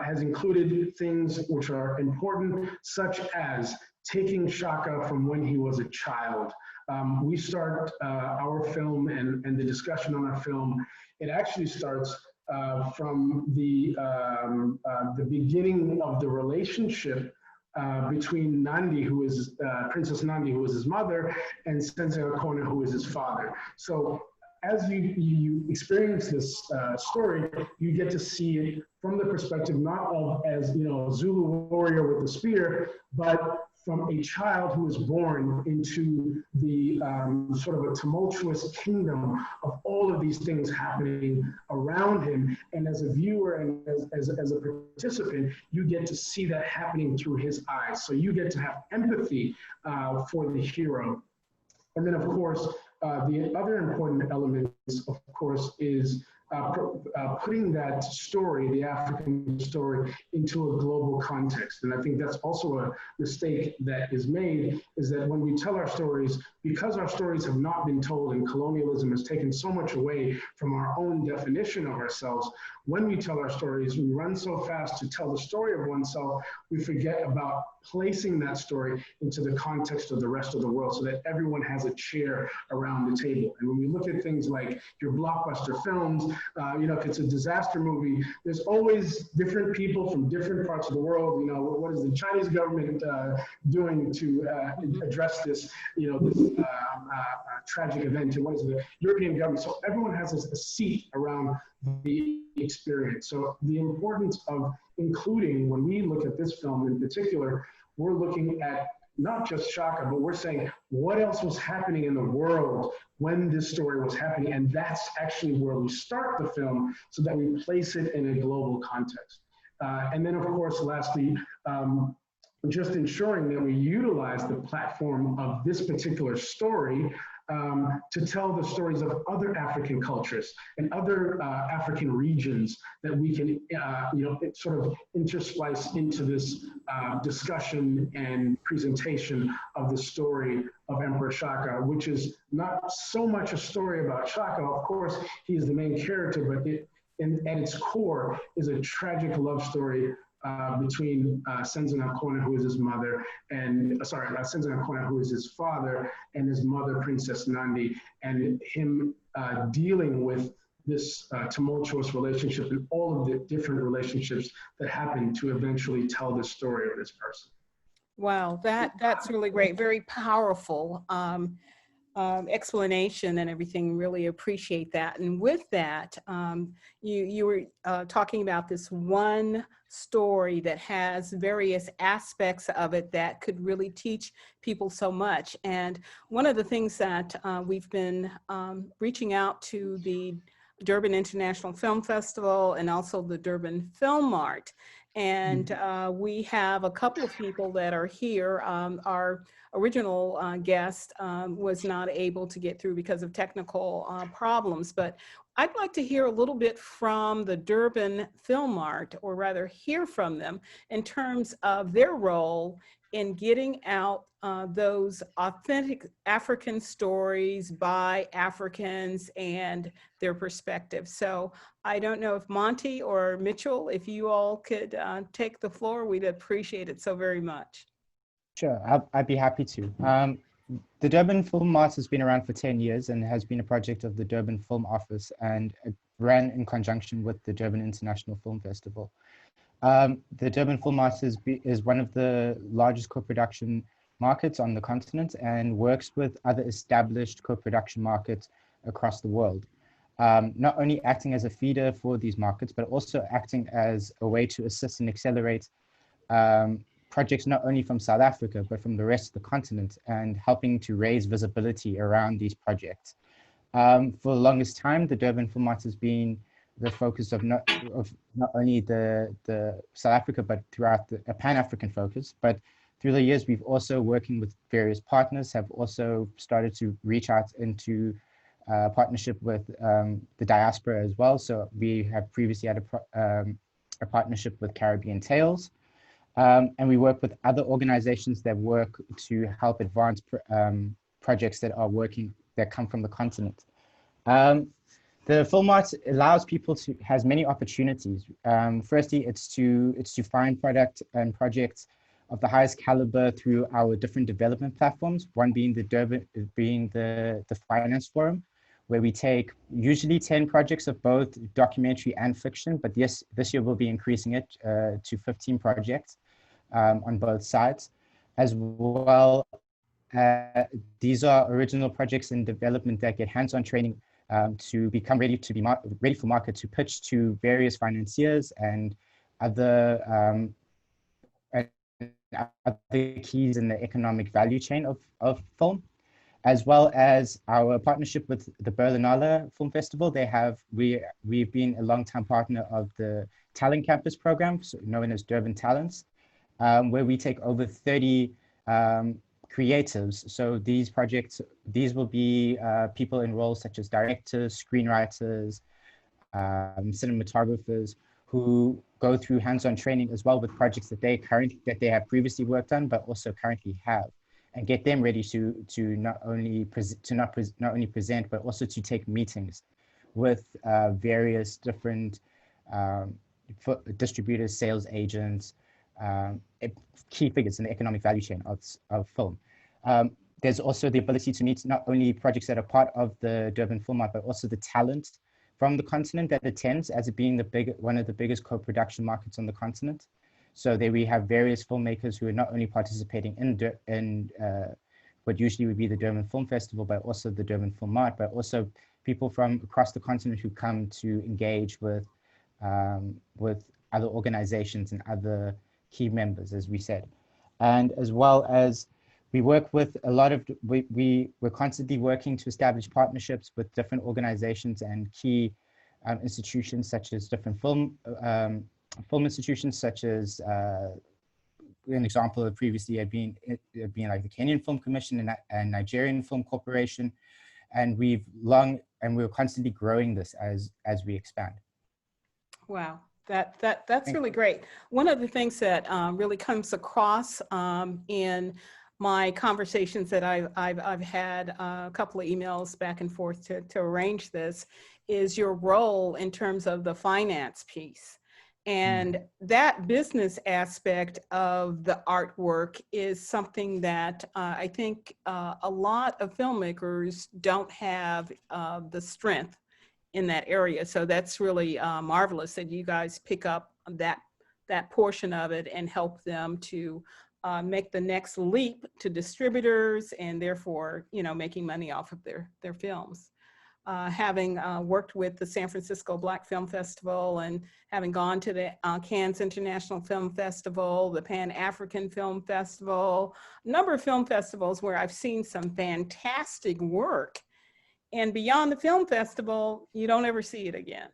Speaker 12: has included things which are important, such as taking Shaka from when he was a child. We start our film and the discussion on our film, it actually starts from the beginning of the relationship between Nandi, who is Princess Nandi, who is his mother, and Senzin Akona, who is his father. So as you experience this story, you get to see it from the perspective not of as a Zulu warrior with a spear, but from a child who is born into the sort of a tumultuous kingdom of all of these things happening around him. And as a viewer and as a participant, you get to see that happening through his eyes. So you get to have empathy for the hero. And then, of course, the other important element, of course, is putting that story, the African story, into a global context. And I think that's also a mistake that is made, is that when we tell our stories, because our stories have not been told and colonialism has taken so much away from our own definition of ourselves, when we tell our stories, we run so fast to tell the story of oneself, we forget about placing that story into the context of the rest of the world so that everyone has a chair around the table. And when we look at things like your blockbuster films, if it's a disaster movie, there's always different people from different parts of the world. What is the Chinese government doing to address this, this tragic event? And what is the European government? So everyone has a seat around the experience. So the importance of including, when we look at this film in particular, we're looking at not just Shaka, but we're saying what else was happening in the world when this story was happening. And that's actually where we start the film, so that we place it in a global context. And then, of course, lastly, just ensuring that we utilize the platform of this particular story to tell the stories of other African cultures and other African regions that we can, sort of intersplice into this discussion and presentation of the story of Emperor Shaka, which is not so much a story about Shaka. Of course, he is the main character, but at its core is a tragic love story between Senzin Akona, who is his mother, and Senzin Akona, who is his father, and his mother, Princess Nandi, and him dealing with this tumultuous relationship and all of the different relationships that happen to eventually tell the story of this person.
Speaker 1: Wow, that's really great, very powerful. explanation and everything. Really appreciate that. And with that, you were talking about this one story that has various aspects of it that could really teach people so much. And one of the things that we've been reaching out to the Durban International Film Festival and also the Durban Film Mart. And we have a couple of people that are here. Our original guest was not able to get through because of technical problems, but I'd like to hear a little bit from the Durban Film Mart, or rather hear from them in terms of their role in getting out those authentic African stories by Africans and their perspective. So I don't know if Monty or Mitchell, if you all could take the floor, we'd appreciate it so very much.
Speaker 13: Sure, I'd be happy to. The Durban Film Mart has been around for 10 years and has been a project of the Durban Film Office, and it ran in conjunction with the Durban International Film Festival. The Durban Film Mart is one of the largest co-production markets on the continent and works with other established co-production markets across the world. Not only acting as a feeder for these markets, but also acting as a way to assist and accelerate projects not only from South Africa, but from the rest of the continent, and helping to raise visibility around these projects. For the longest time, the Durban Film Mart has been the focus of not only the South Africa, but throughout a Pan-African focus. But through the years, we've also working with various partners, have also started to reach out into partnership with the diaspora as well. So we have previously had a partnership with Caribbean Tales, and we work with other organizations that work to help advance projects that come from the continent. The Film Mart allows people has many opportunities. Firstly, it's to find product and projects of the highest caliber through our different development platforms. One being the Finance Forum, where we take usually 10 projects of both documentary and fiction, but this year we'll be increasing it to 15 projects on both sides. As well, these are original projects in development that get hands-on training to become ready for market, to pitch to various financiers and other keys in the economic value chain of film, as well as our partnership with the Berlinale Film Festival. We've been a long-time partner of the Talent Campus program, known as Durban Talents, where we take over 30 creatives. So these will be people in roles such as directors, screenwriters, cinematographers, who go through hands-on training as well with projects that they have previously worked on, but also currently have, and get them ready to not only present, but also to take meetings with various different distributors, sales agents, key figures in the economic value chain of film. There's also the ability to meet not only projects that are part of the Durban Film Mart, but also the talent from the continent that attends, as it being one of the biggest co-production markets on the continent. So there we have various filmmakers who are not only participating in what usually would be the Durban Film Festival, but also the Durban Film Mart, but also people from across the continent who come to engage with other organizations and other key members, as we said. And as well as we work with a lot of, we're constantly working to establish partnerships with different organizations and key institutions, such as different film institutions, such as an example of previously had been like the Kenyan Film Commission and Nigerian Film Corporation. And we're constantly growing this as we expand. Wow.
Speaker 1: That's really great. One of the things that really comes across in my conversations that I've had a couple of emails back and forth to arrange this is your role in terms of the finance piece. And that business aspect of the artwork is something that I think a lot of filmmakers don't have the strength in that area. So that's really marvelous that you guys pick up that portion of it and help them to make the next leap to distributors and therefore, making money off of their films. Having worked with the San Francisco Black Film Festival and having gone to the Cannes International Film Festival, the Pan-African Film Festival, a number of film festivals where I've seen some fantastic work. And beyond the film festival, you don't ever see it again.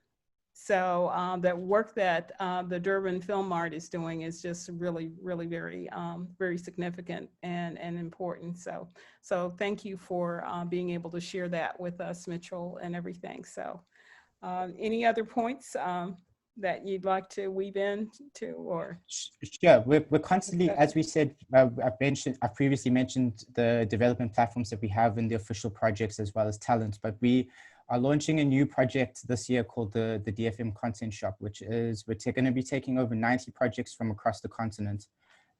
Speaker 1: So that work that the Durban Film Mart is doing is just really, really very significant and important. So thank you for being able to share that with us, Mitchell, and everything. So any other points that you'd like to weave in to, or?
Speaker 13: Sure, we're constantly, as we said, I've previously mentioned the development platforms that we have in the official projects as well as talent, but we are launching a new project this year called the DFM Content Shop, which is, we're going to be taking over 90 projects from across the continent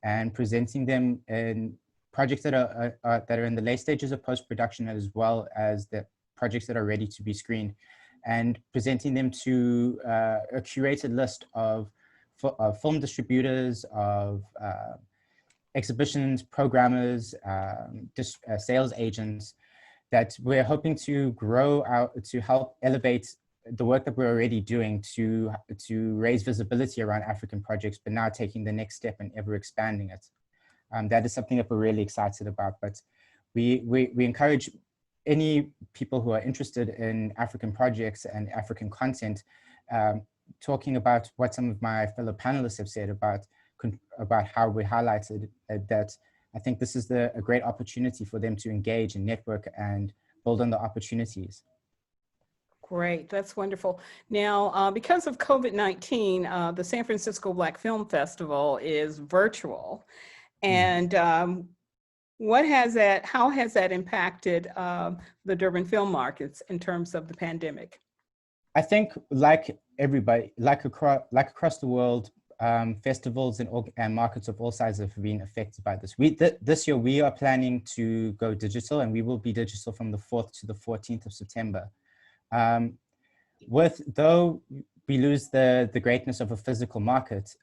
Speaker 13: and presenting them in projects that are in the late stages of post-production, as well as the projects that are ready to be screened, and presenting them to a curated list of film distributors, of exhibitions, programmers, sales agents, that we're hoping to grow out to help elevate the work that we're already doing to raise visibility around African projects, but now taking the next step and ever expanding it. That is something that we're really excited about, but we encourage any people who are interested in African projects and African content, talking about what some of my fellow panelists have said about how we highlighted that. I think this is a great opportunity for them to engage and network and build on the opportunities.
Speaker 1: Great, that's wonderful. Now, because of COVID-19, the San Francisco Black Film Festival is virtual. And how has that impacted the Durban film markets in terms of the pandemic?
Speaker 13: I think like everybody, like across the world, festivals and markets of all sizes have been affected by this. This year, we are planning to go digital, and we will be digital from the 4th to the 14th of September. Though we lose the greatness of a physical market,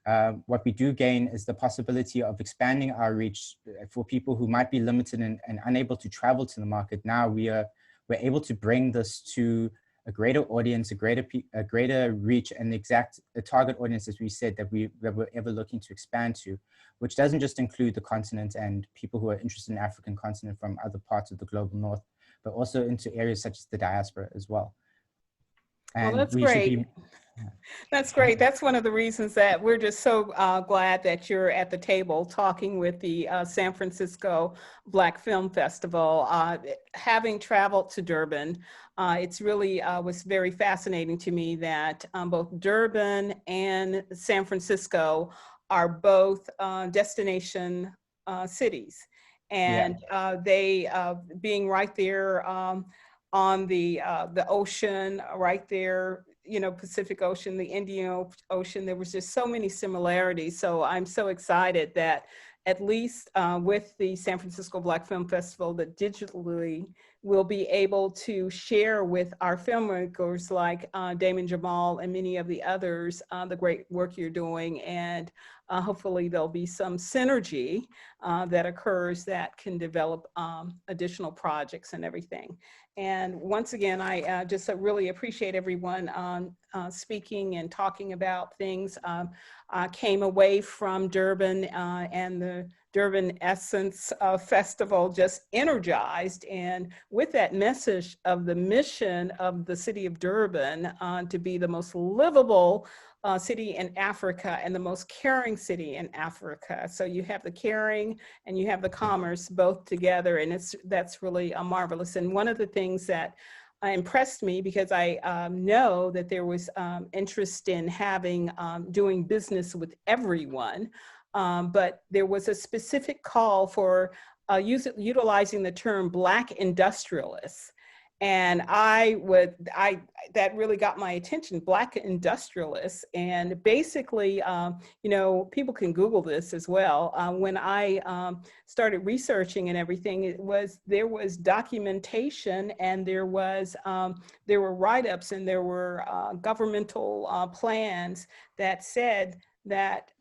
Speaker 13: what we do gain is the possibility of expanding our reach for people who might be limited and unable to travel to the market. Now we're able to bring this to a greater audience, a greater reach, and a target audience, as we said, that we're ever looking to expand to, which doesn't just include the continent and people who are interested in African continent from other parts of the global north, but also into areas such as the diaspora as well. And
Speaker 1: well, that's great. That's great. That's one of the reasons that we're just so glad that you're at the table talking with the San Francisco Black Film Festival. Having traveled to Durban, it's really was very fascinating to me that both Durban and San Francisco are both destination cities. And they being right there on the ocean, right there, Pacific Ocean, the Indian Ocean, there was just so many similarities. So I'm so excited that at least with the San Francisco Black Film Festival, that digitally we'll be able to share with our filmmakers like Damon Jamal and many of the others the great work you're doing. And hopefully there'll be some synergy that occurs that can develop additional projects and everything. And once again, I just really appreciate everyone speaking and talking about things. I came away from Durban and the Durban Essence Festival just energized, and with that message of the mission of the city of Durban to be the most livable city in Africa and the most caring city in Africa. So you have the caring and you have the commerce both together, and that's really marvelous. And one of the things that impressed me, because I know that there was interest in having doing business with everyone, but there was a specific call for utilizing the term Black industrialists. And that really got my attention, Black industrialists. And basically, people can Google this as well. When I started researching and everything, there was documentation, and there were write-ups, and there were governmental plans that said that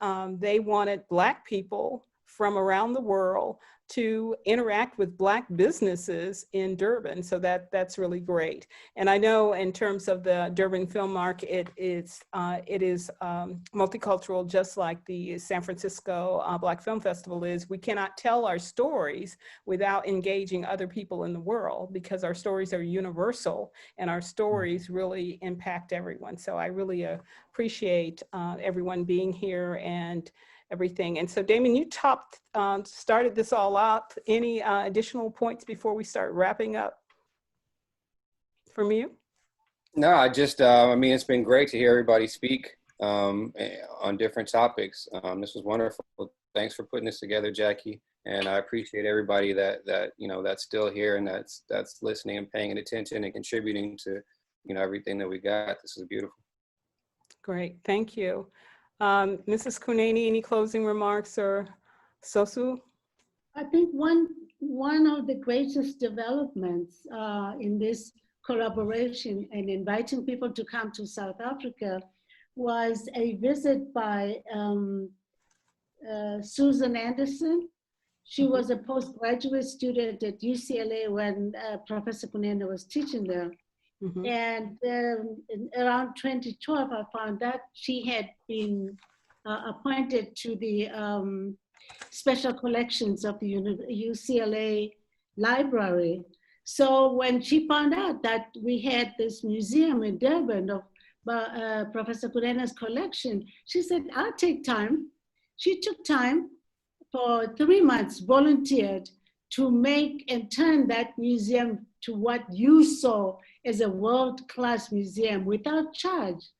Speaker 1: they wanted Black people from around the world to interact with Black businesses in Durban. So that's really great. And I know in terms of the Durban Film Mark, it is multicultural, just like the San Francisco Black Film Festival is. We cannot tell our stories without engaging other people in the world, because our stories are universal and our stories really impact everyone. So I really appreciate everyone being here and everything. And so Damon, you started this all up. Any additional points before we start wrapping up from you?
Speaker 3: No, I just, I mean, it's been great to hear everybody speak on different topics. This was wonderful. Thanks for putting this together, Jackie. And I appreciate everybody that's still here and that's listening and paying attention and contributing to, everything that we got. This is beautiful.
Speaker 1: Great, thank you. Mrs. Kuneni, any closing remarks, or Sosu?
Speaker 11: I think one of the greatest developments in this collaboration and inviting people to come to South Africa was a visit by Susan Anderson. She was a postgraduate student at UCLA when Professor Kunene was teaching there. Mm-hmm. And in around 2012, I found out she had been appointed to the special collections of the UCLA library. So when she found out that we had this museum in Durban of Professor Kunene's collection, she said, I'll take time. She took time for 3 months, volunteered to make and turn that museum to what you saw as a world-class museum without charge.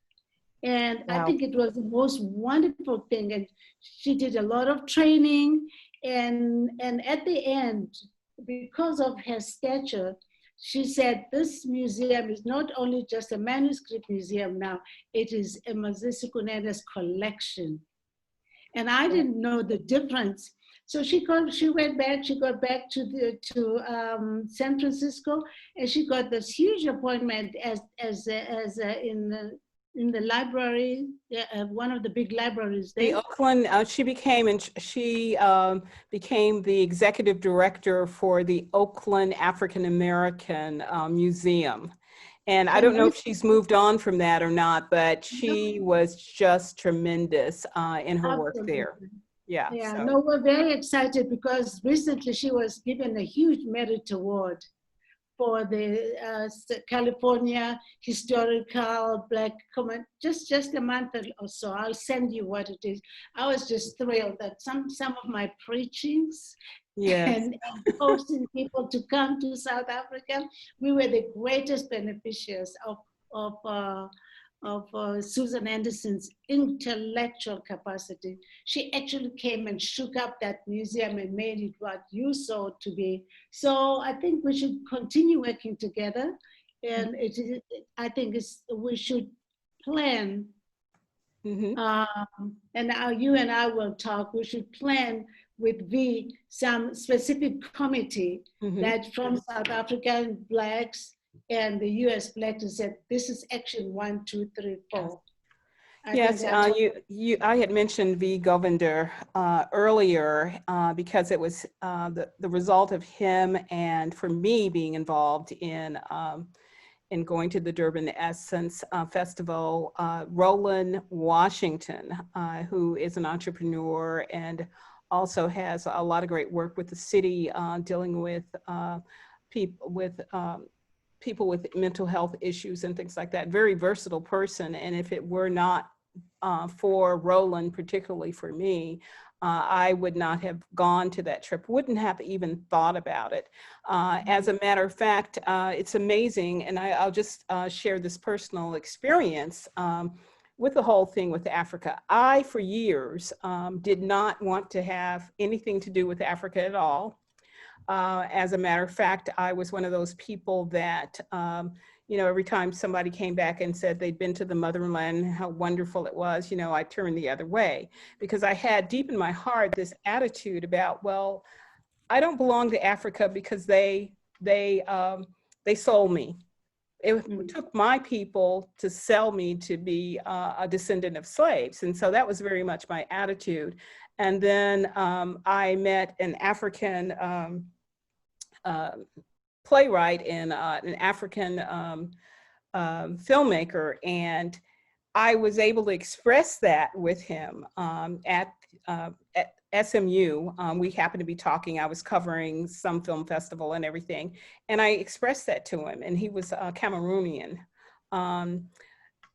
Speaker 11: And wow. I think it was the most wonderful thing. And she did a lot of training. And at the end, because of her stature, she said, this museum is not only just a manuscript museum now, it is a Masisi Kunene's collection. And I didn't know the difference. So she went back, she got back to San Francisco, and she got this huge appointment in the library, one of the big libraries there.
Speaker 1: The Oakland, she became the executive director for the Oakland African American Museum. And I don't know if she's moved on from that or not, but she was just tremendous in her work there. Yeah. So.
Speaker 11: No, we're very excited because recently she was given a huge merit award for the California Historical Black Comment, just a month or so. I'll send you what it is. I was just thrilled that some of my preachings and hosting people to come to South Africa, we were the greatest beneficiaries of Susan Anderson's intellectual capacity. She actually came and shook up that museum and made it what you saw to be. So I think we should continue working together. And I think we should plan, and you and I will talk, we should plan with some specific committee that from South African Blacks and the U.S. Blacks said, this is action 1, 2, 3, 4.
Speaker 1: Yes, I had mentioned V. Govinder earlier because it was the result of him and for me being involved in going to the Durban Essence Festival. Roland Washington, who is an entrepreneur and also has a lot of great work with the city dealing with people with mental health issues and things like that. Very versatile person. And if it were not for Roland, particularly for me, I would not have gone to that trip, wouldn't have even thought about it. As a matter of fact, it's amazing, and I'll just share this personal experience with the whole thing with Africa. I, for years, did not want to have anything to do with Africa at all. As a matter of fact, I was one of those people that, every time somebody came back and said they'd been to the motherland, how wonderful it was, I turned the other way because I had deep in my heart this attitude about, well, I don't belong to Africa because they sold me. It took my people to sell me to be a descendant of slaves. And so that was very much my attitude. And then I met an African playwright and an African filmmaker, and I was able to express that with him at SMU. We happened to be talking. I was covering some film festival and everything, and I expressed that to him, and he was Cameroonian.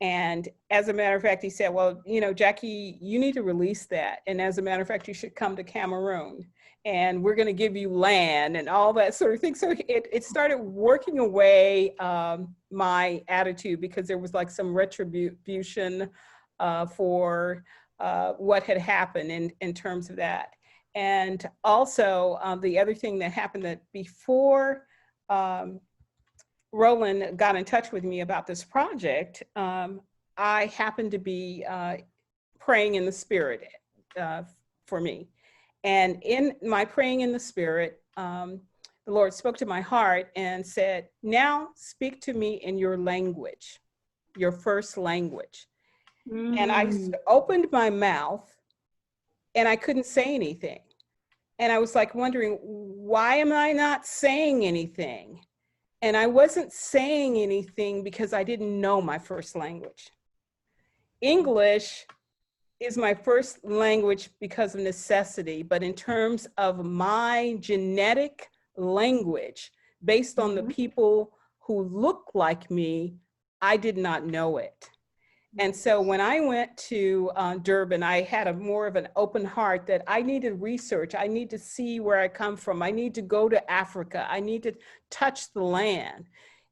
Speaker 1: And as a matter of fact, he said, well, you know, Jackie, you need to release that. And as a matter of fact, you should come to Cameroon and we're going to give you land and all that sort of thing. So it started working away my attitude, because there was like some retribution for what had happened in terms of that. And also the other thing that happened, that before Roland got in touch with me about this project, I happened to be praying in the Spirit for me. And in my praying in the Spirit, the Lord spoke to my heart and said, now speak to me in your language, your first language. And I opened my mouth and I couldn't say anything. And I was like wondering, why am I not saying anything? And I wasn't saying anything because I didn't know my first language. English is my first language because of necessity, but in terms of my genetic language, based on the people who look like me, I did not know it. And so when I went to Durban, I had more of an open heart that I needed research. I need to see where I come from. I need to go to Africa. I need to touch the land.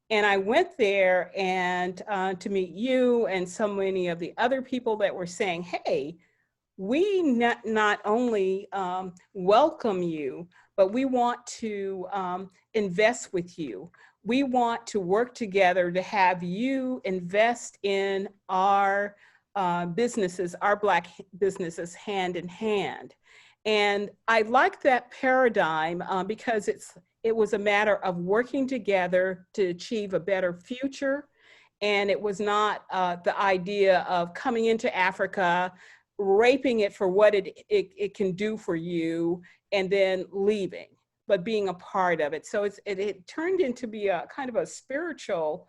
Speaker 1: And I went there and to meet you and so many of the other people that were saying, hey, we not only welcome you, but we want to invest with you. We want to work together to have you invest in our businesses, our Black businesses, hand in hand. And I like that paradigm because it was a matter of working together to achieve a better future. And it was not the idea of coming into Africa, raping it for what it can do for you, and then leaving, but being a part of it. So it turned into be a kind of a spiritual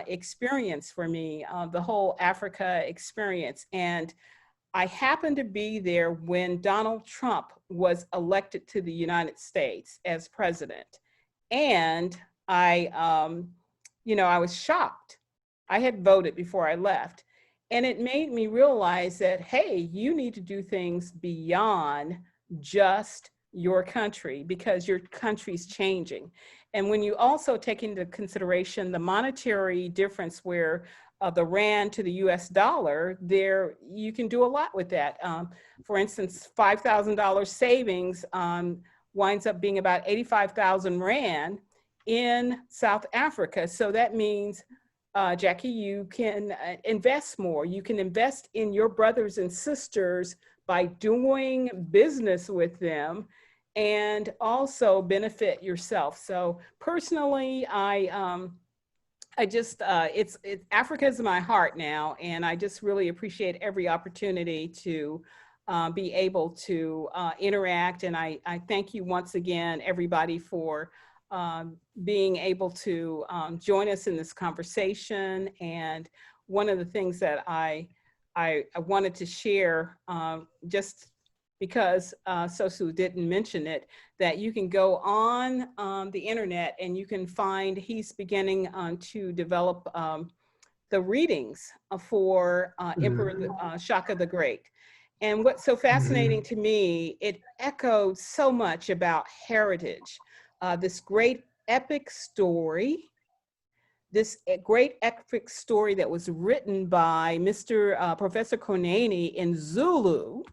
Speaker 1: experience for me, the whole Africa experience. And I happened to be there when Donald Trump was elected to the United States as president. And I was shocked. I had voted before I left. And it made me realize that, hey, you need to do things beyond just your country, because your country's changing. And when you also take into consideration the monetary difference where the rand to the US dollar, there you can do a lot with that. For instance, $5,000 savings winds up being about 85,000 rand in South Africa. So that means, Jackie, you can invest more. You can invest in your brothers and sisters by doing business with them, and also benefit yourself. So personally, Africa is in my heart now, and I just really appreciate every opportunity to be able to interact. And I thank you once again, everybody, for being able to join us in this conversation. And one of the things that I wanted to share, just because Sosu didn't mention it, that you can go on the internet and you can find, he's beginning to develop the readings for Emperor Shaka the Great. And what's so fascinating to me, it echoed so much about heritage, this great epic story, that was written by Professor Konene in Zulu.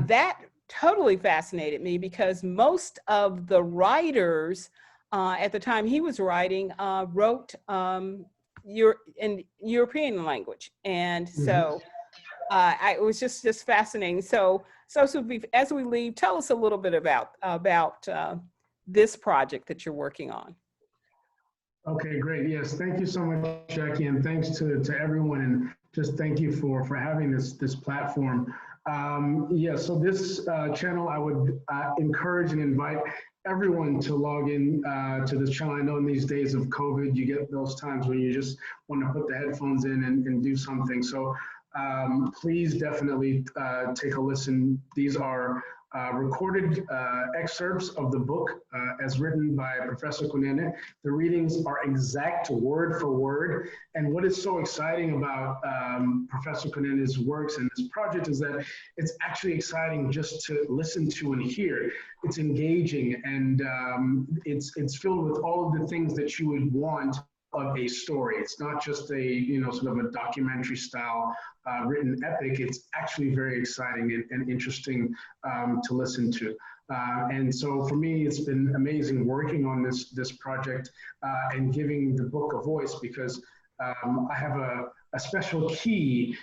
Speaker 1: That totally fascinated me, because most of the writers at the time he was writing wrote in European language. And so it was just fascinating. So as we leave, tell us a little bit about this project that you're working on.
Speaker 12: Okay, great. Yes, thank you so much, Jackie, and thanks to everyone, and just thank you for having this platform. Yeah, so this channel, I would encourage and invite everyone to log in to this channel. I know in these days of COVID, you get those times when you just want to put the headphones in and do something. So please definitely take a listen. These are recorded excerpts of the book as written by Professor Kunene. The readings are exact word for word. And what is so exciting about Professor Kunene's works and this project is that it's actually exciting just to listen to and hear. It's engaging, and it's filled with all of the things that you would want of a story. It's not just a, sort of a documentary style written epic. It's actually very exciting and interesting to listen to. And so for me, it's been amazing working on this project and giving the book a voice, because I have a special key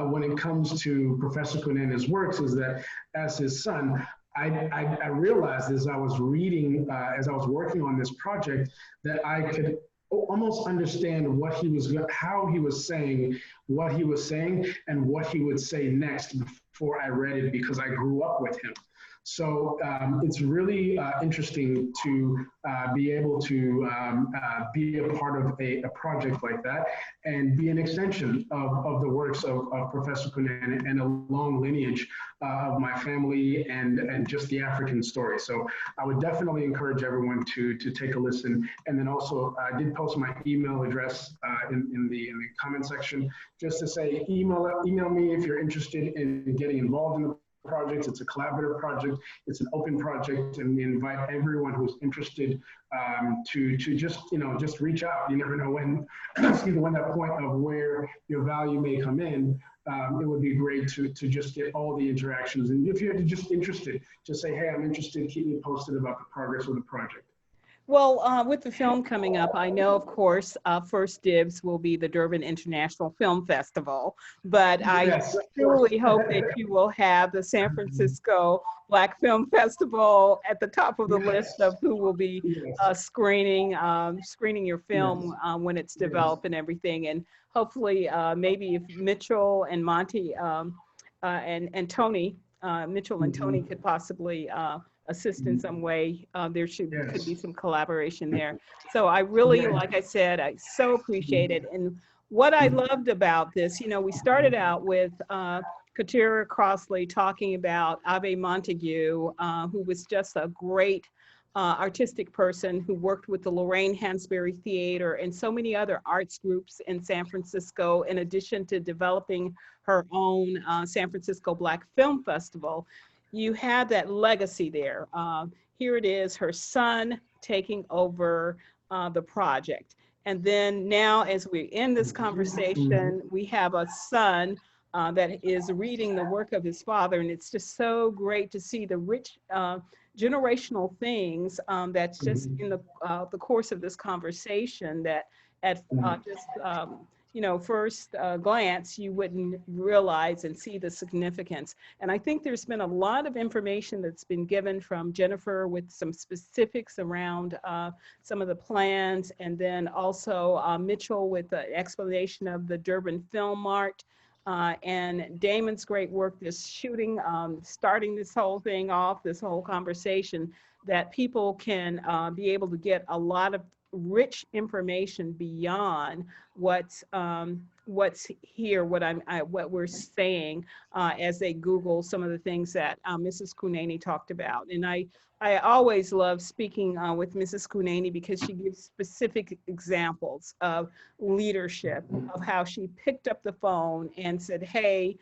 Speaker 12: when it comes to Professor Kunene's works, is that as his son, I realized as I was reading, as I was working on this project, that I could almost understand what he was, how he was saying what he was saying and what he would say next before I read it, because I grew up with him. So it's really interesting to be able to be a part of a project like that and be an extension of the works of Professor Kunene and a long lineage of my family and just the African story. So I would definitely encourage everyone to take a listen. And then also I did post my email address in the comment section, just to say email me if you're interested in getting involved in the project. It's a collaborative project. It's an open project, and we invite everyone who's interested to just reach out. You never know when, when that point of where your value may come in. It would be great to just get all the interactions. And if you're just interested, just say, hey, I'm interested. Keep me posted about the progress of the project.
Speaker 1: Well, with the film coming up, I know, of course, first dibs will be the Durban International Film Festival, but
Speaker 12: Yes.
Speaker 1: I truly hope that you will have the San Francisco Black Film Festival at the top of the list of who will be screening your film when it's developed and everything. And hopefully, maybe if Mitchell and Monty and Tony, Mitchell and Tony could possibly assist in some way. There could be some collaboration there. So I really, like I said, I so appreciate it. And what I loved about this, we started out with Katera Crossley talking about Ave Montague, who was just a great artistic person who worked with the Lorraine Hansberry Theater and so many other arts groups in San Francisco, in addition to developing her own San Francisco Black Film Festival. You had that legacy there. Here it is, her son taking over the project. And then now, as we're in this conversation, we have a son that is reading the work of his father. And it's just so great to see the rich generational things that's just in the course of this conversation that at first glance, you wouldn't realize and see the significance. And I think there's been a lot of information that's been given from Jennifer with some specifics around some of the plans, and then also Mitchell with the explanation of the Durban Film Mart, and Damon's great work, this shooting, starting this whole thing off, this whole conversation, that people can be able to get a lot of rich information beyond what's here, what we're saying as they Google some of the things that Mrs. Kunene talked about. And I always love speaking with Mrs. Kunene because she gives specific examples of leadership, of how she picked up the phone and said, hey,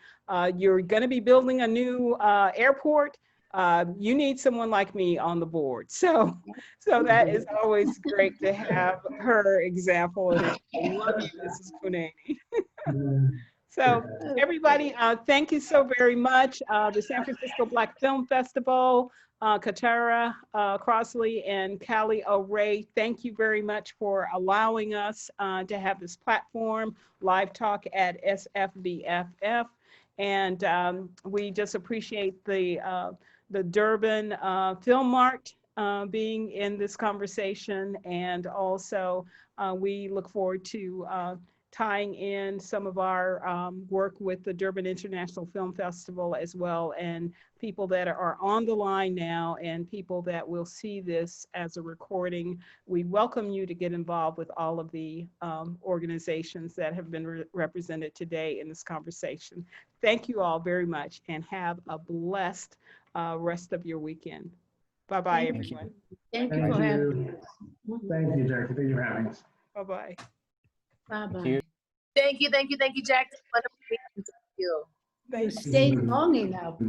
Speaker 1: you're going to be building a new airport. You need someone like me on the board. So that is always great to have her example. And I love you, Mrs. Kunene. So everybody, thank you so very much. The San Francisco Black Film Festival, Katera Crossley and Callie O'Ray, thank you very much for allowing us to have this platform, Live Talk at SFBFF. And we just appreciate the Durban Film Mart being in this conversation, and also we look forward to tying in some of our work with the Durban International Film Festival as well, and people that are on the line now and people that will see this as a recording. We welcome you to get involved with all of the organizations that have been represented today in this conversation. Thank you all very much, and have a blessed rest of your weekend. Bye-bye, everyone.
Speaker 11: Thank you for having us.
Speaker 12: Thank you, Jackie. Thank you for having us.
Speaker 1: Bye-bye.
Speaker 11: Bye-bye.
Speaker 10: Thank you, Jack. Wonderful meeting you.
Speaker 11: You stayed long enough.